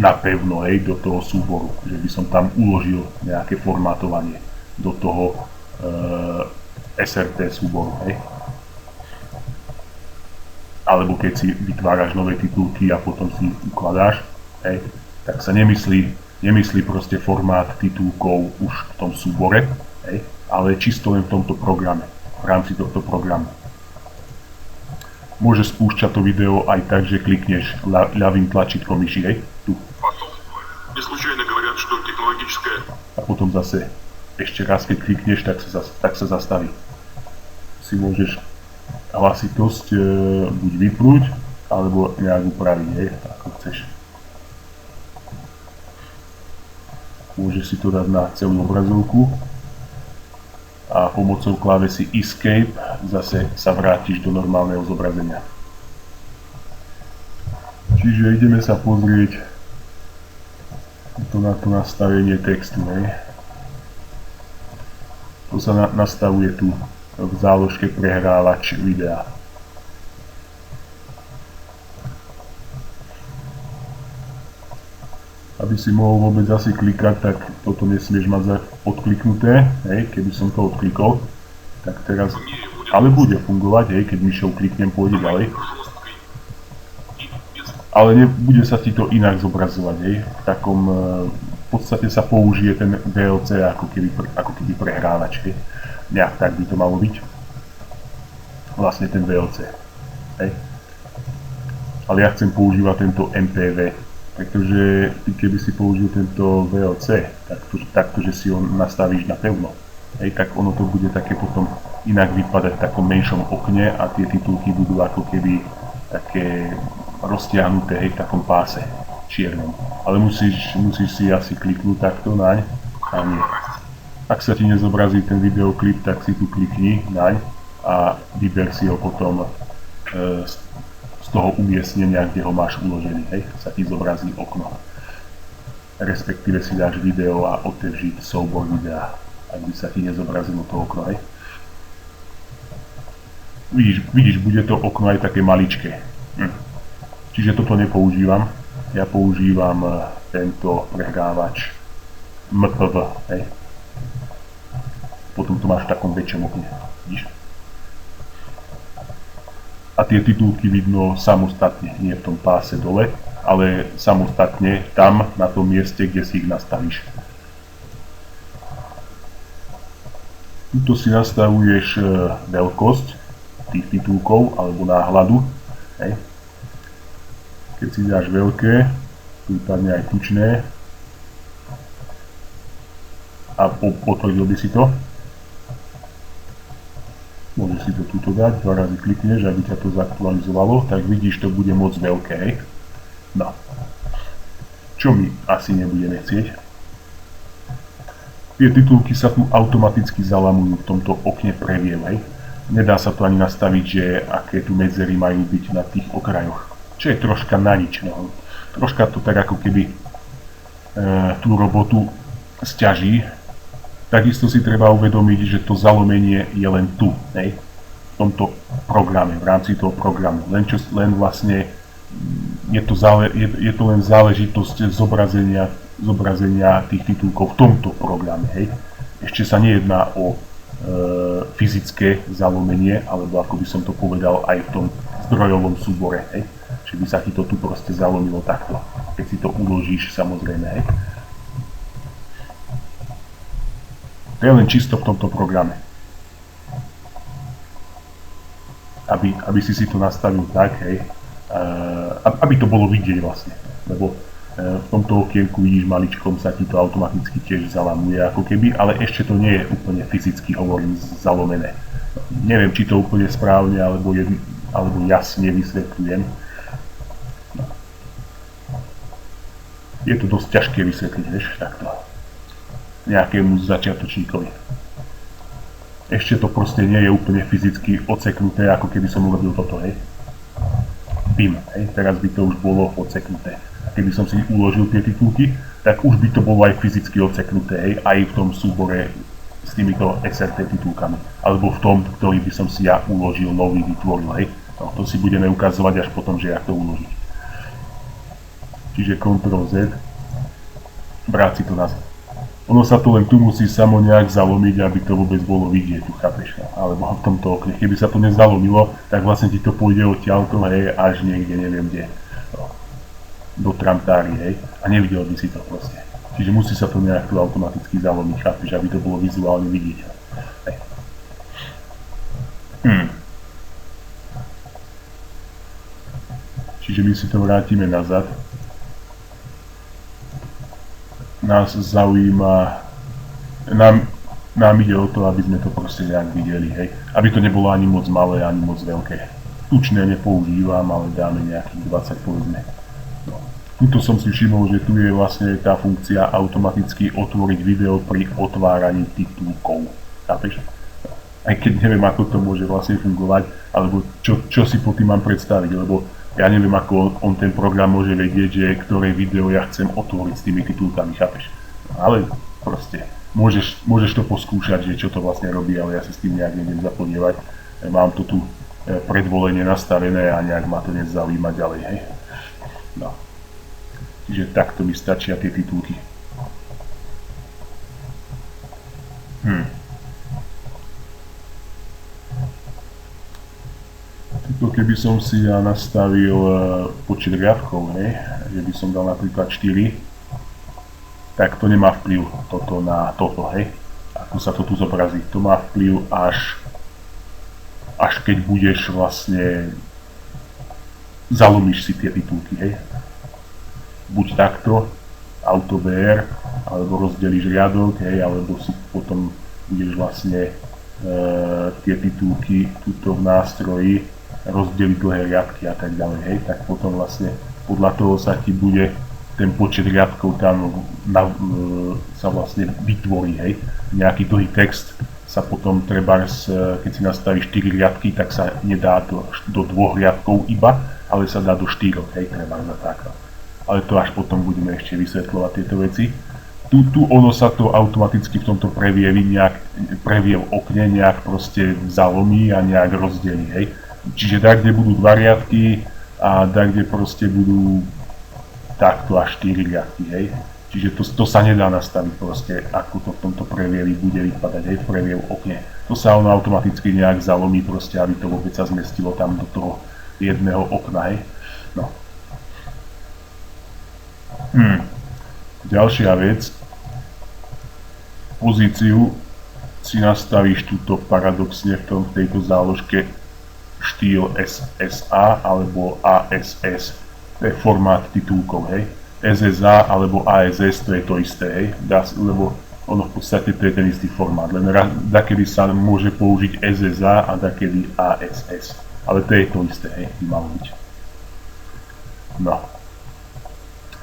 napevno, hej, do toho súboru, že by som tam uložil nejaké formátovanie do toho SRT súboru, hej. Alebo keď si vytváraš nové titulky a potom si ich ukladáš, hej, tak sa nemyslí proste formát titulkov už v tom súbore, hej, ale čisto len v tomto programe, v rámci tohto programu. Môžeš spúšťať to video aj tak, že klikneš ľavým tlačítkom myši, hej, tu. A potom zase ešte raz, keď klikneš, tak sa zastaví. Si môžeš hlasitosť buď vypnúť, alebo nejak upraviť, hej, ako chceš. Môžeš si to dať na celú obrazovku a pomocou klávesy Escape zase sa vrátiš do normálneho zobrazenia. Čiže ideme sa pozrieť na to nastavenie textu, hej. To sa nastavuje tu v záložke prehrávač videa. Aby si mohol vôbec asi klikať, tak toto nesmieš mať odkliknuté, hej, keby som to odklikol, tak teraz, ale bude fungovať, hej, keď myšou kliknem, pôjde ďalej. Ale nebude sa ti to inak zobrazovať, hej, v takom, v podstate sa použije ten VLC ako keby prehrávač, hej. Nejak tak by to malo byť. Vlastne ten VLC. Hej. Ale ja chcem používať tento MPV. Pretože ty keby si použil tento VLC, takto, že si ho nastavíš na pevno, hej, tak ono to bude také potom inak vypadať v takom menšom okne a tie titulky budú ako keby také roztiahnuté, hej, v takom páse čiernom. Ale musíš si asi kliknúť takto naň a nie. Ak sa ti nezobrazí ten videoklip, tak si tu klikni naň a vyber si ho potom z toho umiestnenia, kde ho máš uložený, hej, sa ti zobrazí okno. Respektíve si dáš video a otevřít soubor videa, ak by sa ti nezobrazilo to okno, hej. Vidíš, bude to okno aj také maličké. Čiže toto nepoužívam. Ja používam tento prehrávač MPV, hej. Potom to máš v takom väčšom okne, vidíš? A tie titulky vidno samostatne, nie v tom páse dole, ale samostatne tam, na tom mieste, kde si ich nastavíš. Tuto si nastavuješ veľkosť tých titulkov alebo náhľadu. Hej. Keď si dáš veľké, prípadne aj tučné a potvrdil by si to, môžeš si to tuto dať, 2 razy klikneš, aby ťa to zaktualizovalo, tak vidíš, to bude moc veľké, hej. No. Čo my asi nebudeme chcieť? Tie titulky sa tu automaticky zalamujú v tomto okne previev, hej. Nedá sa to ani nastaviť, že aké tu medzery majú byť na tých okrajoch. Čo je troška na nič, no. Troška to tak ako keby tú robotu sťaží. Takisto si treba uvedomiť, že to zalomenie je len tu, hej, v tomto programe, v rámci toho programu. Len vlastne je to len záležitosť zobrazenia tých titulkov v tomto programe, hej. Ešte sa nejedná o fyzické zalomenie, alebo ako by som to povedal, aj v tom zdrojovom súbore, hej. Čiže by sa ti to tu proste zalomilo takto, keď si to uložíš, samozrejme, hej. To je len čisto v tomto programe. Aby si to nastavil tak, hej, aby to bolo vidieť vlastne. Lebo v tomto okienku vidíš maličkom, sa ti to automaticky tiež zalamuje ako keby, ale ešte to nie je úplne fyzicky, hovorím, zalomené. Neviem, či to úplne správne alebo jasne vysvetľujem. No. Je to dosť ťažké vysvetliť, vieš, takto. Nejakému začiatočníkovi. Ešte to proste nie je úplne fyzicky odseknuté, ako keby som urobil toto, hej. Bim, hej, teraz by to už bolo odseknuté. A keby som si uložil tie titulky, tak už by to bolo aj fyzicky odseknuté, hej, aj v tom súbore s týmito XRT titulkami. Alebo v tom, ktorý by som si ja uložil, nový vytvoril, hej. No, to si budeme ukazovať až potom, že jak to uložiť. Čiže Ctrl Z, vráť si to nazad. Ono sa to len tu musí samo nejak zalomiť, aby to vôbec bolo vidieť, tu chápeš, alebo v tomto okne. Keby sa to nezalomilo, tak vlastne ti to pôjde odtiaľto, hej, až niekde, neviem kde, do tramtári, hej, a nevidel by si to proste. Čiže musí sa to nejak tu automaticky zalomiť, chápeš, aby to bolo vizuálne vidieť. Hej. Čiže my si to vrátime nazad. Nás zaujíma, nám ide o to, aby sme to proste nejak videli, hej. Aby to nebolo ani moc malé, ani moc veľké. Tučné nepoužívam, ale dáme nejakých 20, povedzme. No. Tuto som si všimol, že tu je vlastne tá funkcia automaticky otvoriť video pri otváraní titulkov. Chápeš? Aj keď neviem, ako to môže vlastne fungovať, alebo čo si pod tým mám predstaviť, lebo ja neviem, ako on ten program môže vedieť, že ktoré video ja chcem otvoriť s tými titulkami, chápeš? Ale proste, môžeš to poskúšať, že čo to vlastne robí, ale ja sa s tým nejak neviem zapodievať. Mám to tu predvolenie nastavené a nejak ma to nezaujíma ďalej, hej. No. Čiže takto mi stačia tie titulky. Tuto keby som si ja nastavil počet riadkov, hej, že by som dal napríklad 4, tak to nemá vplyv toto na toto, hej, ako sa to tu zobrazí. To má vplyv až keď budeš vlastne, zalomíš si tie titulky, hej. Buď takto, Auto BR, alebo rozdelíš riadok, hej, alebo si potom budeš vlastne tie titulky tuto v nástroji rozdeliť dlhé riadky a tak ďalej, hej, tak potom vlastne podľa toho sa ti bude ten počet riadkov tam sa vlastne vytvorí, hej. Nejaký dlhý text sa potom trebárs, keď si nastavíš 4 riadky, tak sa nedá do 2 riadkov iba, ale sa dá do 4, hej, trebárs na základ. Ale to až potom budeme ešte vysvetľovať tieto veci. Tu ono sa to automaticky v tomto previev okne nejak proste zalomí a nejak rozdelí, hej. Čiže tak, kde budú 2 riadky a tak, kde proste budú takto až 4 riadky, hej. Čiže to sa nedá nastaviť proste, ako to v tomto previevi bude vypadať, hej, v previev okne. To sa ono automaticky nejak zalomí proste, aby to vôbec sa zmestilo tam do toho jedného okna, hej. No. Ďalšia vec. Pozíciu si nastavíš túto paradoxne v tejto záložke štýl SSA alebo ASS. To je formát titulkov, hej. SSA alebo ASS to je to isté, hej. Lebo ono v podstate to je ten istý formát, len dakedy sa môže použiť SSA a dakedy ASS. Ale to je to isté, hej, by malo byť. No.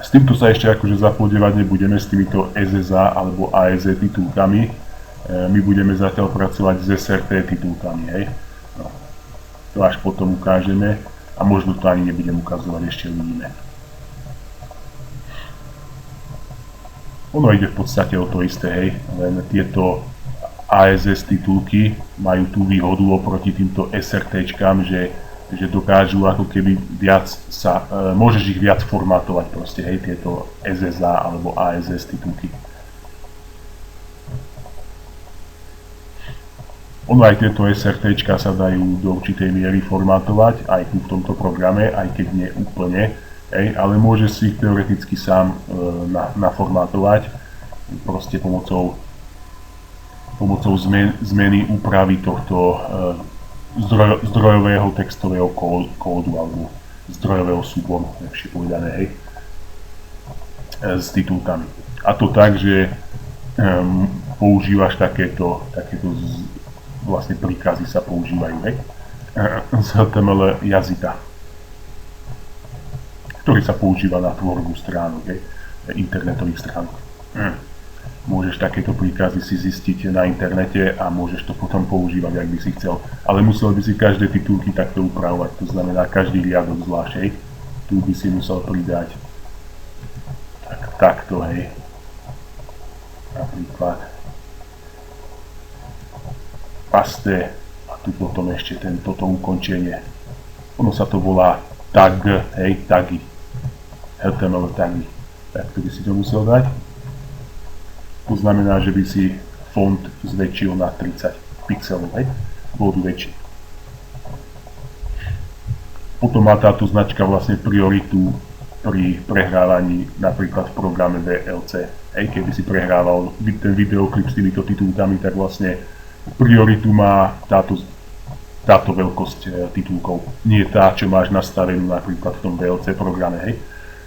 S týmto sa ešte akože zapodievať nebudeme, s týmito SSA alebo ASS titulkami. My budeme zatiaľ pracovať s SRT titulkami, hej. No. To až potom ukážeme a možno to ani nebudem ukazovať, ešte uvidíme. Ono ide v podstate o to isté, hej, len tieto ASS titulky majú tú výhodu oproti týmto SRTčkám, že dokážu ako keby viac môžeš ich viac formátovať proste, hej, tieto SSA alebo ASS titulky. Ono aj tieto SRTčka sa dajú do určitej miery formátovať, aj tu v tomto programe, aj keď nie úplne, hej, ale môžeš si ich teoreticky sám naformátovať proste pomocou zmeny úpravy tohto zdrojového textového kódu alebo zdrojového súboru, lepšie povedané, hej, s titulkami. A to tak, že používaš takéto vlastne príkazy sa používajú, hej, z HTML jazyka, ktorý sa používa na tvorbu stránok, hej, internetových stránok. Môžeš takéto príkazy si zistiť na internete a môžeš to potom používať, ak by si chcel. Ale musel by si každé titulky takto upravovať, to znamená každý riadok zvlášť, hej. Tu by si musel pridať takto, hej. Napríklad paste a tu potom ešte toto ukončenie. Ono sa to volá tag, hej, tagy. HTML tagy. Tak to by si to musel dať. To znamená, že by si font zväčšil na 30 pixelov, hej, bol by väčší. Potom má táto značka vlastne prioritu pri prehrávaní napríklad v programe VLC. Hej, keby si prehrával ten videoklip s týmito titulkami, tak vlastne prioritu má táto veľkosť titulkov. Nie tá, čo máš nastavenú napríklad v tom VLC programe, hej.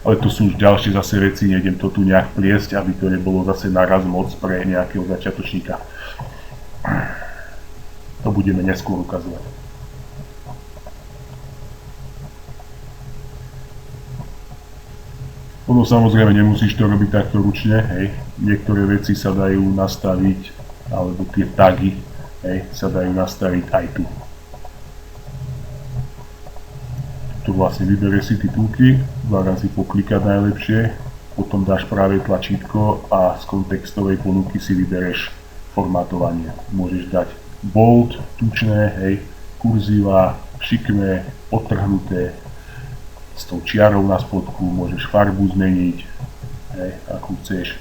Ale to sú už ďalšie zase veci, nejdem to tu nejak pliesť, aby to nebolo zase naraz moc pre nejakého začiatočníka. To budeme neskôr ukazovať. Ono samozrejme nemusíš to robiť takto ručne, hej. Niektoré veci sa dajú nastaviť, alebo tie tagy, hej, sa dajú nastaviť aj tu. Tu vlastne vyberieš si titulky, 2 razy poklikať najlepšie, potom dáš práve tlačítko a z kontextovej ponuky si vybereš formátovanie. Môžeš dať bold, tučné, hej, kurzíva, šikmé, odtrhnuté, s tou čiarou na spodku, môžeš farbu zmeniť, hej, akú chceš.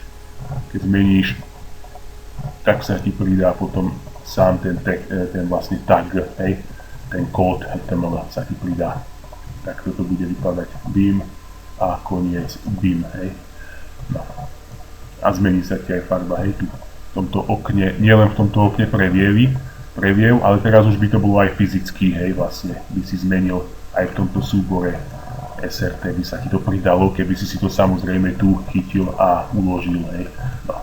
Keď zmeníš, tak sa ti pridá potom sám ten vlastne tag, hej, ten kód HTML sa ti pridá. Tak toto bude vypadať BIM a koniec BIM, hej. No. A zmení sa ti aj farba, hej, tu v tomto okne, nielen v tomto okne previev, ale teraz už by to bolo aj fyzicky, hej, vlastne by si zmenil aj v tomto súbore SRT, by sa ti to pridalo, keby si to samozrejme tu chytil a uložil, hej. No.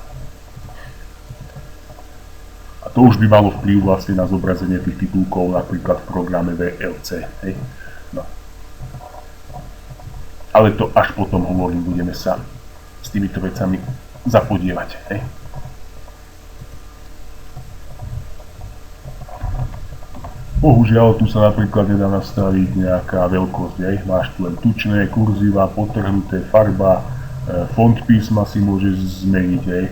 A to už by malo vplyv vlastne na zobrazenie tých titulkov napríklad v programe VLC. Hej. No. Ale to až potom hovorím, budeme sa s týmito vecami zapodievať. Hej. Bohužiaľ, tu sa napríklad nedá nastaviť nejaká veľkosť. Hej. Máš tu len tučné, kurzíva, podtrhnuté, farba, font písma si môžeš zmeniť, hej.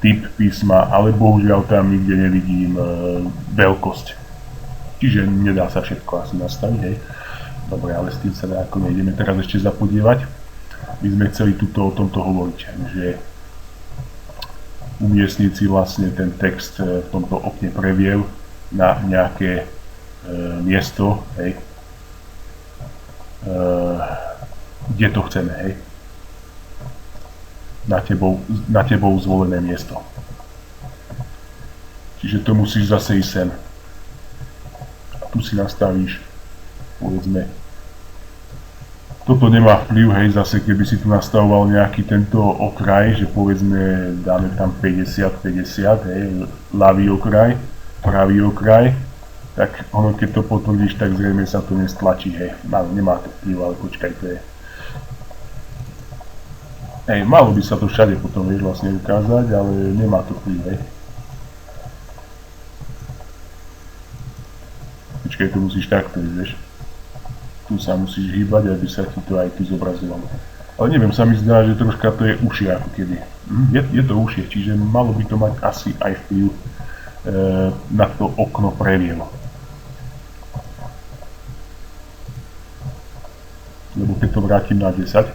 Typ písma, ale bohužiaľ tam nikde nevidím veľkosť. Čiže nedá sa všetko asi nastaviť, hej. Dobre, ale s tým sa nejako nejdeme teraz ešte zapodievať. My sme chceli tuto o tomto hovoriť, že umiestniť si vlastne ten text v tomto okne previev na nejaké miesto, hej, kde to chceme, hej. Na tebou zvolené miesto. Čiže to musíš zase ísť sem. A tu si nastavíš, povedzme, toto nemá vplyv, hej, zase keby si tu nastavoval nejaký tento okraj, že povedzme dáme tam 50-50, hej, ľavý okraj, pravý okraj, tak ono keď to potvrdíš, tak zrejme sa to nestlačí, hej, nemá to vplyv, ale počkaj, to je. Hej, malo by sa to všade potom, vieš, vlastne ukázať, ale nemá to vplyv, hej. Počkaj, to musíš takto ísť, vieš. Tu sa musíš hýbať, aby sa ti to aj tu zobrazovalo. Ale neviem, sa mi zdá, že troška to je užšie ako keby. Je to užšie, čiže malo by to mať asi aj vplyv na to okno previevo. Lebo keď to vrátim na 10,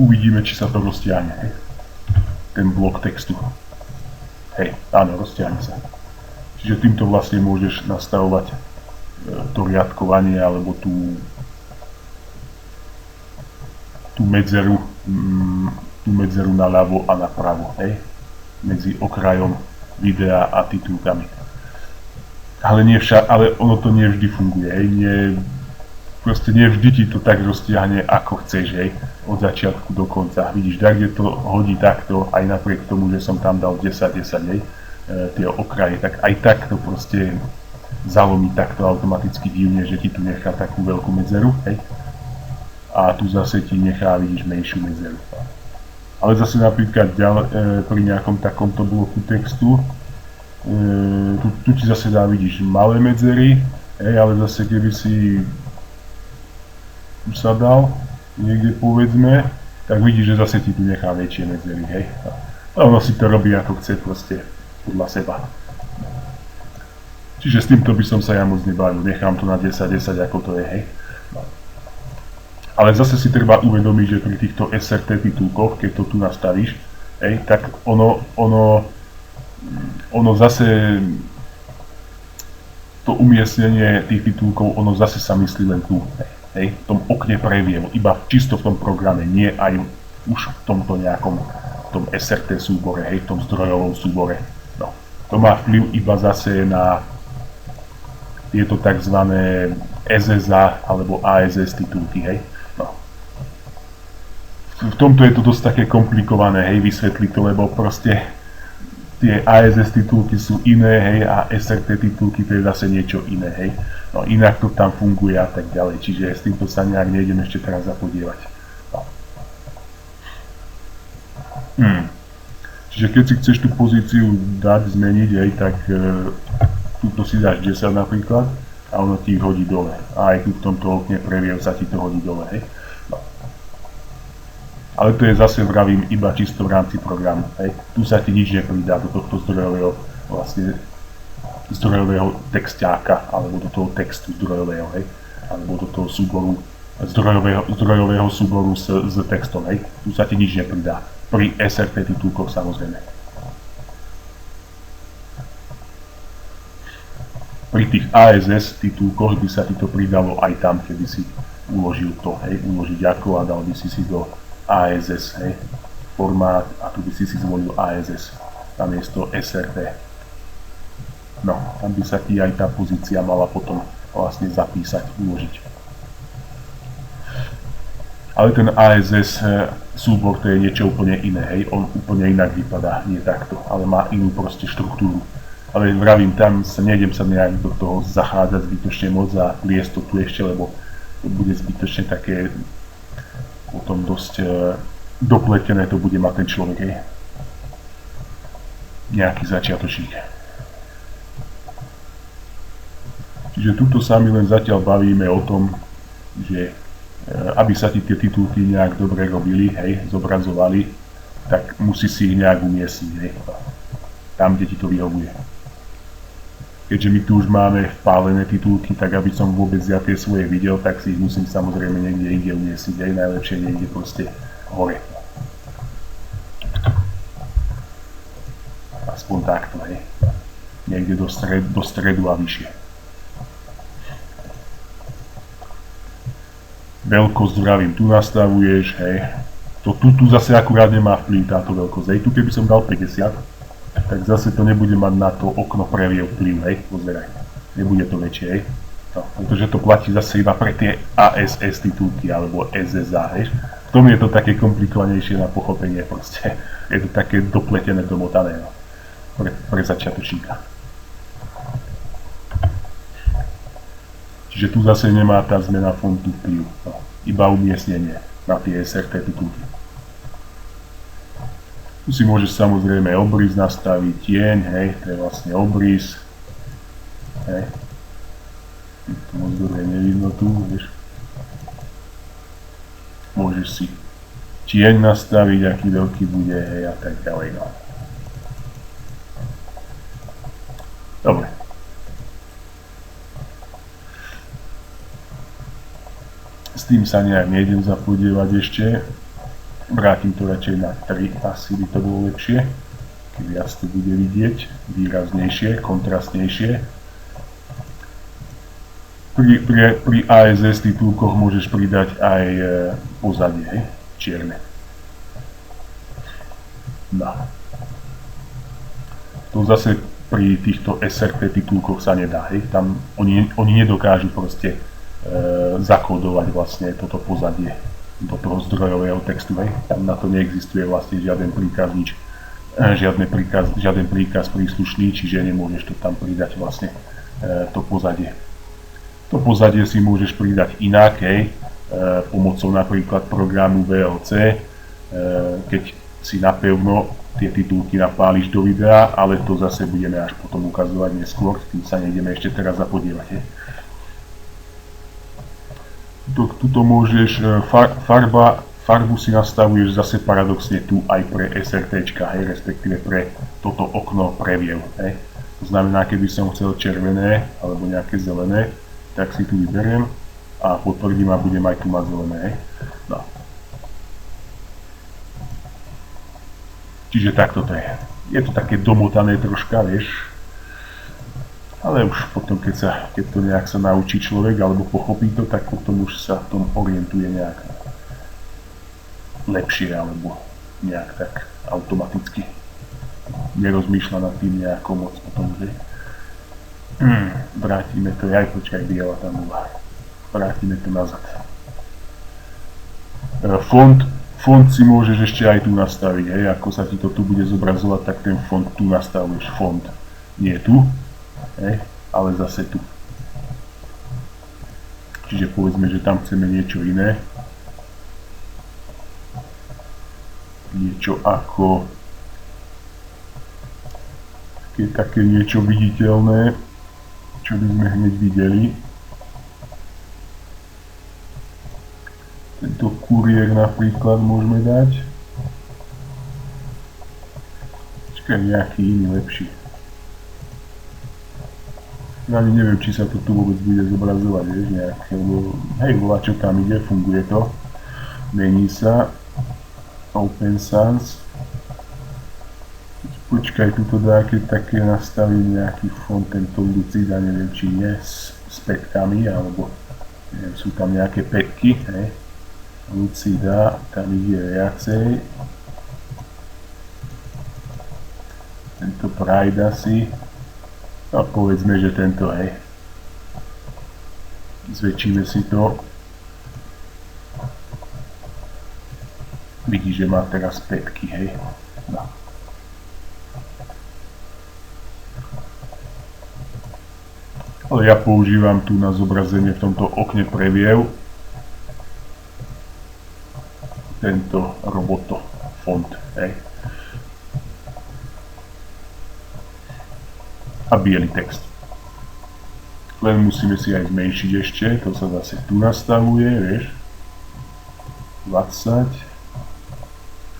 uvidíme, či sa to roztiahne, hej. Ten blok textu. Hej, áno, roztiahne sa. Čiže týmto vlastne môžeš nastavovať to riadkovanie alebo tú medzeru naľavo a napravo, hej, medzi okrajom videa a titulkami. Ale ono to nie vždy funguje, hej, proste nie vždy ti to tak roztiahne, ako chceš, hej, od začiatku do konca. Vidíš, tak, kde to hodí takto, aj napriek tomu, že som tam dal 10, hej, tie okraje, tak aj tak to proste zalomí takto automaticky divne, že ti tu nechá takú veľkú medzeru, hej, a tu zase ti nechá, vidíš, menšiu medzeru. Ale zase napríklad pri nejakom takomto bloku textu, tu ti zase dá, vidíš, malé medzery, hej, ale zase keby si tu sa dal, niekde povedzme, tak vidíš, že zase ti tu nechá väčšie medzery, hej. A ono si to robí ako chce, proste podľa seba. Čiže s týmto by som sa ja moc nebavil, nechám to na 10, ako to je, hej. Ale zase si treba uvedomiť, že pri týchto SRT titulkoch, keď to tu nastavíš, hej, tak ono zase to umiestnenie tých titulkov, ono zase sa myslí len tu, hej, v tom okne previev, iba čisto v tom programe, nie aj už v tomto nejakom, v tom SRT súbore, hej, v tom zdrojovom súbore. No, to má vplyv iba zase na tieto tzv. SSA alebo ASS titulky, hej. No. V tomto je to dosť také komplikované, hej, vysvetliť to, lebo proste tie ASS titulky sú iné, hej, a SRT titulky to je zase niečo iné, hej. No, inak to tam funguje a tak ďalej, čiže s týmto sa nejak nejdem ešte teraz zapodievať. No. Čiže keď si chceš tú pozíciu dať, zmeniť, hej, tak tuto si dáš 10 napríklad a ono ti ich hodí dole. A aj tu v tomto okne previev sa ti to hodí dole, hej. No. Ale to je zase, vravím, iba čisto v rámci programu, hej. Tu sa ti nič nepridá do tohto zdrojového texťáka, alebo do toho textu zdrojového, hej. Alebo do toho súboru, zdrojového súboru s textom, hej. Tu sa ti nič nepridá. Pri SRT titulkoch samozrejme. Pri tých ASS titulkoch by sa ti to pridalo aj tam, keby si uložil to, hej, uložiť ako a dal by si do ASS, hej, formát a tu by si zvolil ASS namiesto SRT. No, tam by sa ti aj tá pozícia mala potom vlastne zapísať, uložiť. Ale ten ASS súbor to je niečo úplne iné, hej, on úplne inak vypadá, nie takto, ale má inú proste štruktúru. Ale vravím, tam sa nejdem sa nejak do toho zachádzať zbytočne moc a pliesť to tu ešte, lebo to bude zbytočne také potom dosť dopletené to bude mať ten človek, hej. Nejaký začiatočník. Čiže tuto sa my len zatiaľ bavíme o tom, že aby sa ti tie titulky nejak dobre robili, hej, zobrazovali, tak musí si ich nejak umiestniť, hej, tam, kde ti to vyhovuje. Keďže my tu už máme vpálené titulky, tak aby som vôbec ja tie svoje videl, tak si ich musím samozrejme niekde inde umiestniť, hej, najlepšie niekde proste hore. Aspoň takto, hej, niekde do stredu a vyššie. Veľkosť, vravím, tu nastavuješ, hej, tu zase akurát nemá vplyv táto veľkosť, hej, tu keby som dal 50, tak zase to nebude mať na to okno previev vplyv, hej, pozeraj, nebude to väčšie, hej, no, pretože to platí zase iba pre tie ASS titulky, alebo SSA, hej, v tom je to také komplikovanejšie na pochopenie, proste, je to také dopletené, domotané, no, pre začiatočníka. Čiže tu zase nemá tá zmena fontu vplyv, no, iba umiestnenie na tie SRT titulky. Tu si môžeš samozrejme obrys nastaviť, tieň, hej, to je vlastne obrys, hej. To moc dobre nevidno tu, vieš. Môžeš si tieň nastaviť, aký veľký bude, hej, a tak ďalej, no. Dobre. S tým sa nejak nejdem zapodievať ešte. Vrátim to radšej na 3, asi by to bolo lepšie. Keď viac to bude vidieť, výraznejšie, kontrastnejšie. Pri ASS titulkoch môžeš pridať aj pozadie, hej, čierne. No. To zase pri týchto SRT titulkoch sa nedá, hej. Tam oni nedokážu proste zakódovať vlastne toto pozadie do toho zdrojového textu, hej. Tam na to neexistuje vlastne žiaden príkaz príslušný, čiže nemôžeš to tam pridať vlastne to pozadie. To pozadie si môžeš pridať inak, hej, pomocou napríklad programu VLC, keď si napevno tie titulky napáliš do videa, ale to zase budeme až potom ukazovať neskôr, tým sa nejdeme ešte teraz zapodievať, hej. Tuto môžeš, farbu si nastavuješ zase paradoxne tu aj pre SRTčka, hej, respektíve pre toto okno previev, hej. To znamená, keby som chcel červené alebo nejaké zelené, tak si tu vyberiem a potvrdím a budem aj tu mať zelené, hej. No. Čiže takto to je. Je to také domotané troška, vieš. Ale už potom, keď to nejak sa naučí človek, alebo pochopí to, tak potom už sa v tom orientuje nejak lepšie, alebo nejak tak automaticky. Nerozmýšľa nad tým nejako moc potom, že vrátime to, aj počkaj, biela tam bola. Vrátime to nazad. Font si môžeš ešte aj tu nastaviť, hej, ako sa ti to tu bude zobrazovať, tak ten font tu nastavuješ, font nie tu, hej, ale zase tu. Čiže povedzme, že tam chceme niečo iné. Niečo ako také niečo viditeľné, čo by sme hneď videli. Tento kuriér napríklad môžeme dať. Počkaj, nejaký iný lepší. Ja ani neviem, či sa to tu vôbec bude zobrazovať, vieš, nejak, lebo hej, volá, čo tam ide, funguje to. Mení sa. Open Sans. Počkaj, tuto dáke také nastavím nejaký font, tento Lucida, neviem, či nie, s petkami, alebo neviem, sú tam nejaké petky, hej. Lucida, tam ide viacej. Tento Pride asi. A povedzme, že tento, hej. Zväčšíme si to. Vidíš, že má teraz pätky, hej. No. Ale ja používam tu na zobrazenie v tomto okne previev tento roboto font, hej. A biely text. Len musíme si aj zmenšiť ešte, to sa zase tu nastavuje, vieš. 20.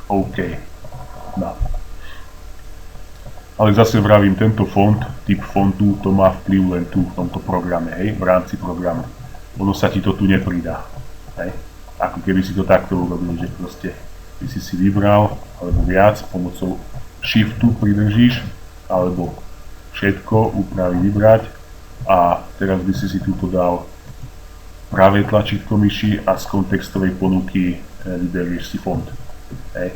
OK. No. Ale zase vravím, tento font, typ fontu, to má vplyv len tu v tomto programe, hej, v rámci programu. Ono sa ti to tu nepridá, hej. Ako keby si to takto urobil, že proste by si vybral, alebo viac, pomocou shiftu pridržíš, alebo všetko upraviť, vybrať a teraz by si tuto dal pravé tlačítko myši a z kontextovej ponuky vyberieš si font, hej.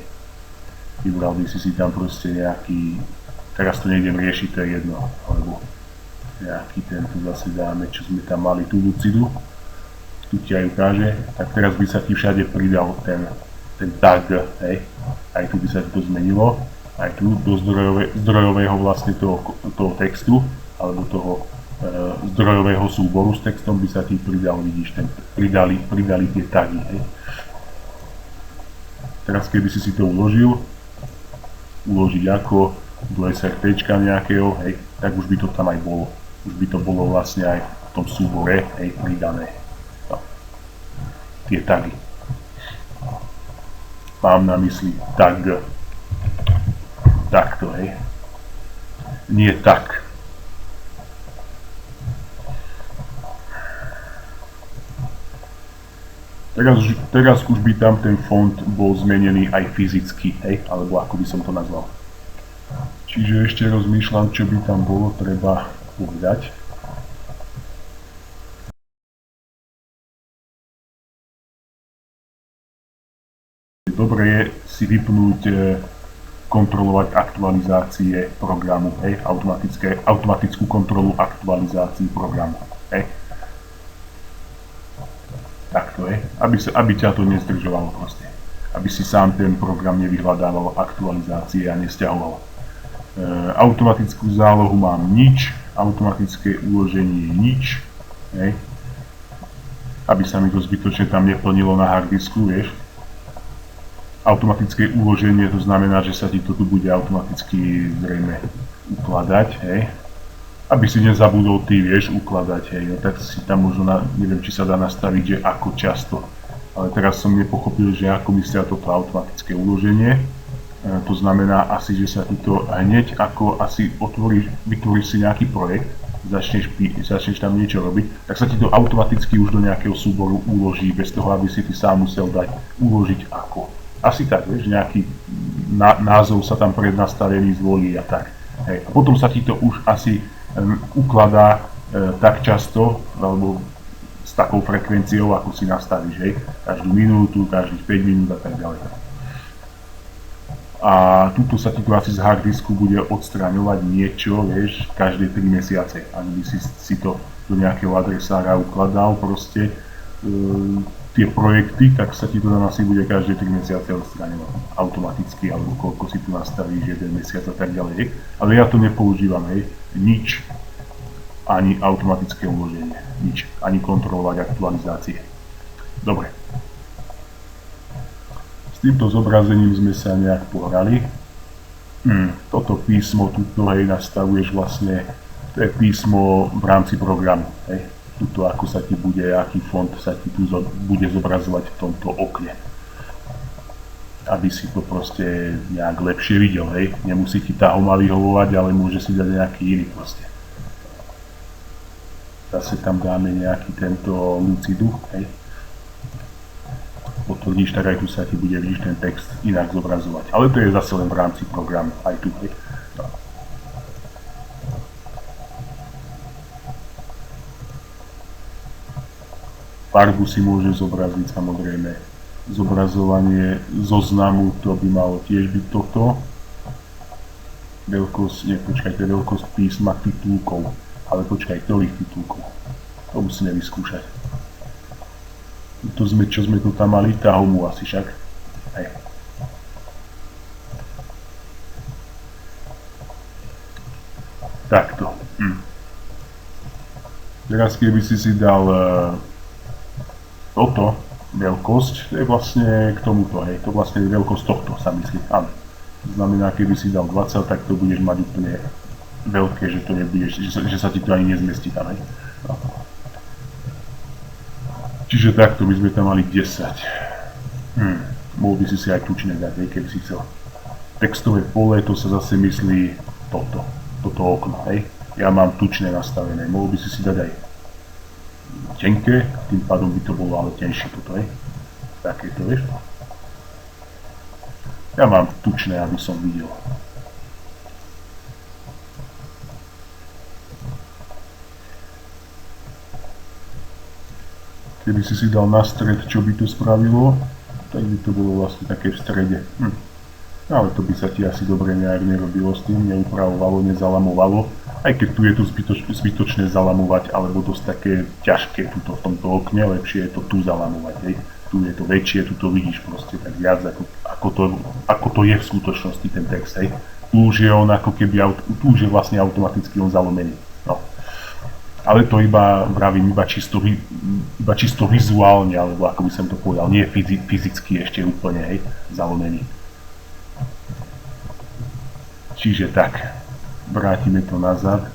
Vybral by si tam proste nejaký, teraz to nejdem riešiť, to je jedno, alebo nejaký tento zase dáme, čo sme tam mali, tú Lucidu, tu ti aj ukáže, tak teraz by sa ti všade pridal ten tag, hej, aj tu by sa ti to zmenilo, aj tu do zdrojového vlastne toho textu, alebo toho zdrojového súboru s textom by sa ti pridal, vidíš, pridali tie tagy, hej. Teraz keby si to uložiť ako do SRTčka nejakého, hej, tak už by to tam aj bolo. Už by to bolo vlastne aj v tom súbore, hej, pridané. No. Tie tagy. Mám na mysli tag. Takto, hej. Nie tak. Teraz už by tam ten font bol zmenený aj fyzicky, hej, alebo ako by som to nazval. Čiže ešte rozmýšľam, čo by tam bolo treba povedať. Dobre je si vypnúť kontrolovať aktualizácie programu, hej, automatickú kontrolu aktualizácií programu, hej. Takto je, aby ťa to nezdržovalo proste. Aby si sám ten program nevyhľadával aktualizácie a nesťahoval. Automatickú zálohu mám nič, automatické uloženie nič, hej. Aby sa mi to zbytočne tam neplnilo na harddisku, vieš. Automatické uloženie, to znamená, že sa ti to tu bude automaticky zrejme ukladať, hej. Aby si nezabudol ty, vieš, ukladať, hej, no tak si tam možno, neviem, či sa dá nastaviť, že ako často. Ale teraz som nepochopil, že ako myslia toto automatické uloženie. To znamená asi, že sa ti to hneď, ako asi vytvoríš si nejaký projekt, začneš tam niečo robiť, tak sa ti to automaticky už do nejakého súboru uloží, bez toho, aby si ty sám musel dať uložiť ako. Asi tak, vieš, nejaký názov sa tam prednastavený zvolí a tak. Hej. A potom sa ti to už asi ukladá tak často, alebo s takou frekvenciou, ako si nastavíš, hej, každú minútu, každých 5 minút a tak ďalej. A tuto sa ti tu asi z harddisku bude odstraňovať niečo, vieš, každé 3 mesiace. Ak by si to do nejakého adresára ukladal proste tie projekty, tak sa ti to tam asi bude každé 3 mesiace odstraňovať automaticky, alebo koľko si tu nastavíš, 1 mesiac a tak ďalej, hej. Ale ja to nepoužívam, hej, nič, ani automatické uloženie, nič, ani kontrolovať aktualizácie. Dobre. S týmto zobrazením sme sa nejak pohrali. Toto písmo tuto, hej, nastavuješ vlastne, to je písmo v rámci programu, hej. Tuto ako sa ti bude, aký font sa ti tu bude zobrazovať v tomto okne. Aby si to proste nejak lepšie videl, hej. Nemusí ti tá homa vyhovovať, ale môže si dať nejaký iný proste. Zase tam dáme nejaký tento Lucidu, hej. Potvrdíš, tak aj tu sa ti bude, vidíš, ten text inak zobrazovať. Ale to je zase len v rámci programu, aj tu, hej. No. Farbu si môže zobraziť, samozrejme. Zobrazovanie zoznamu, to by malo tiež byť toto. Veľkosť písma titulkov. Ale počkaj, ktorých titulkov? To musíme vyskúšať. Čo sme tu tam mali? Tahomu asi však. Hej. Takto. Teraz keby si dal toto, veľkosť, to je vlastne k tomuto, hej, to vlastne je veľkosť tohto, sa myslí, áno. To znamená, keby si dal 20, tak to budeš mať úplne veľké, že to nebudeš, že sa ti to ani nezmestí tam, hej. No. Čiže takto by sme tam mali 10. Mohol by si aj tučné dať, hej, keby si chcel. Textové pole, to sa zase myslí toto okno, hej. Ja mám tučné nastavené, mohol by si dať aj tenké, tým pádom by to bolo ale tenšie toto, hej. Takéto, vieš. Ja mám tučné, aby som videl. Keby si dal na stred, čo by to spravilo, tak by to bolo vlastne také v strede. Ale to by sa ti asi dobre nejak nerobilo s tým, neupravovalo, nezalamovalo. Aj keď tu je to zbytočné zalamovať, alebo dosť také ťažké tuto v tomto okne, lepšie je to tu zalamovať, hej. Tu je to väčšie, tu to vidíš proste tak viac, ako to je v skutočnosti ten text, hej. Tu už je on ako keby, tu už je vlastne automaticky on zalomený, no. Ale to vravím, iba čisto vizuálne, alebo ako by som to povedal, nie fyzicky ešte úplne, hej, zalomený. Čiže tak, vrátime to nazad.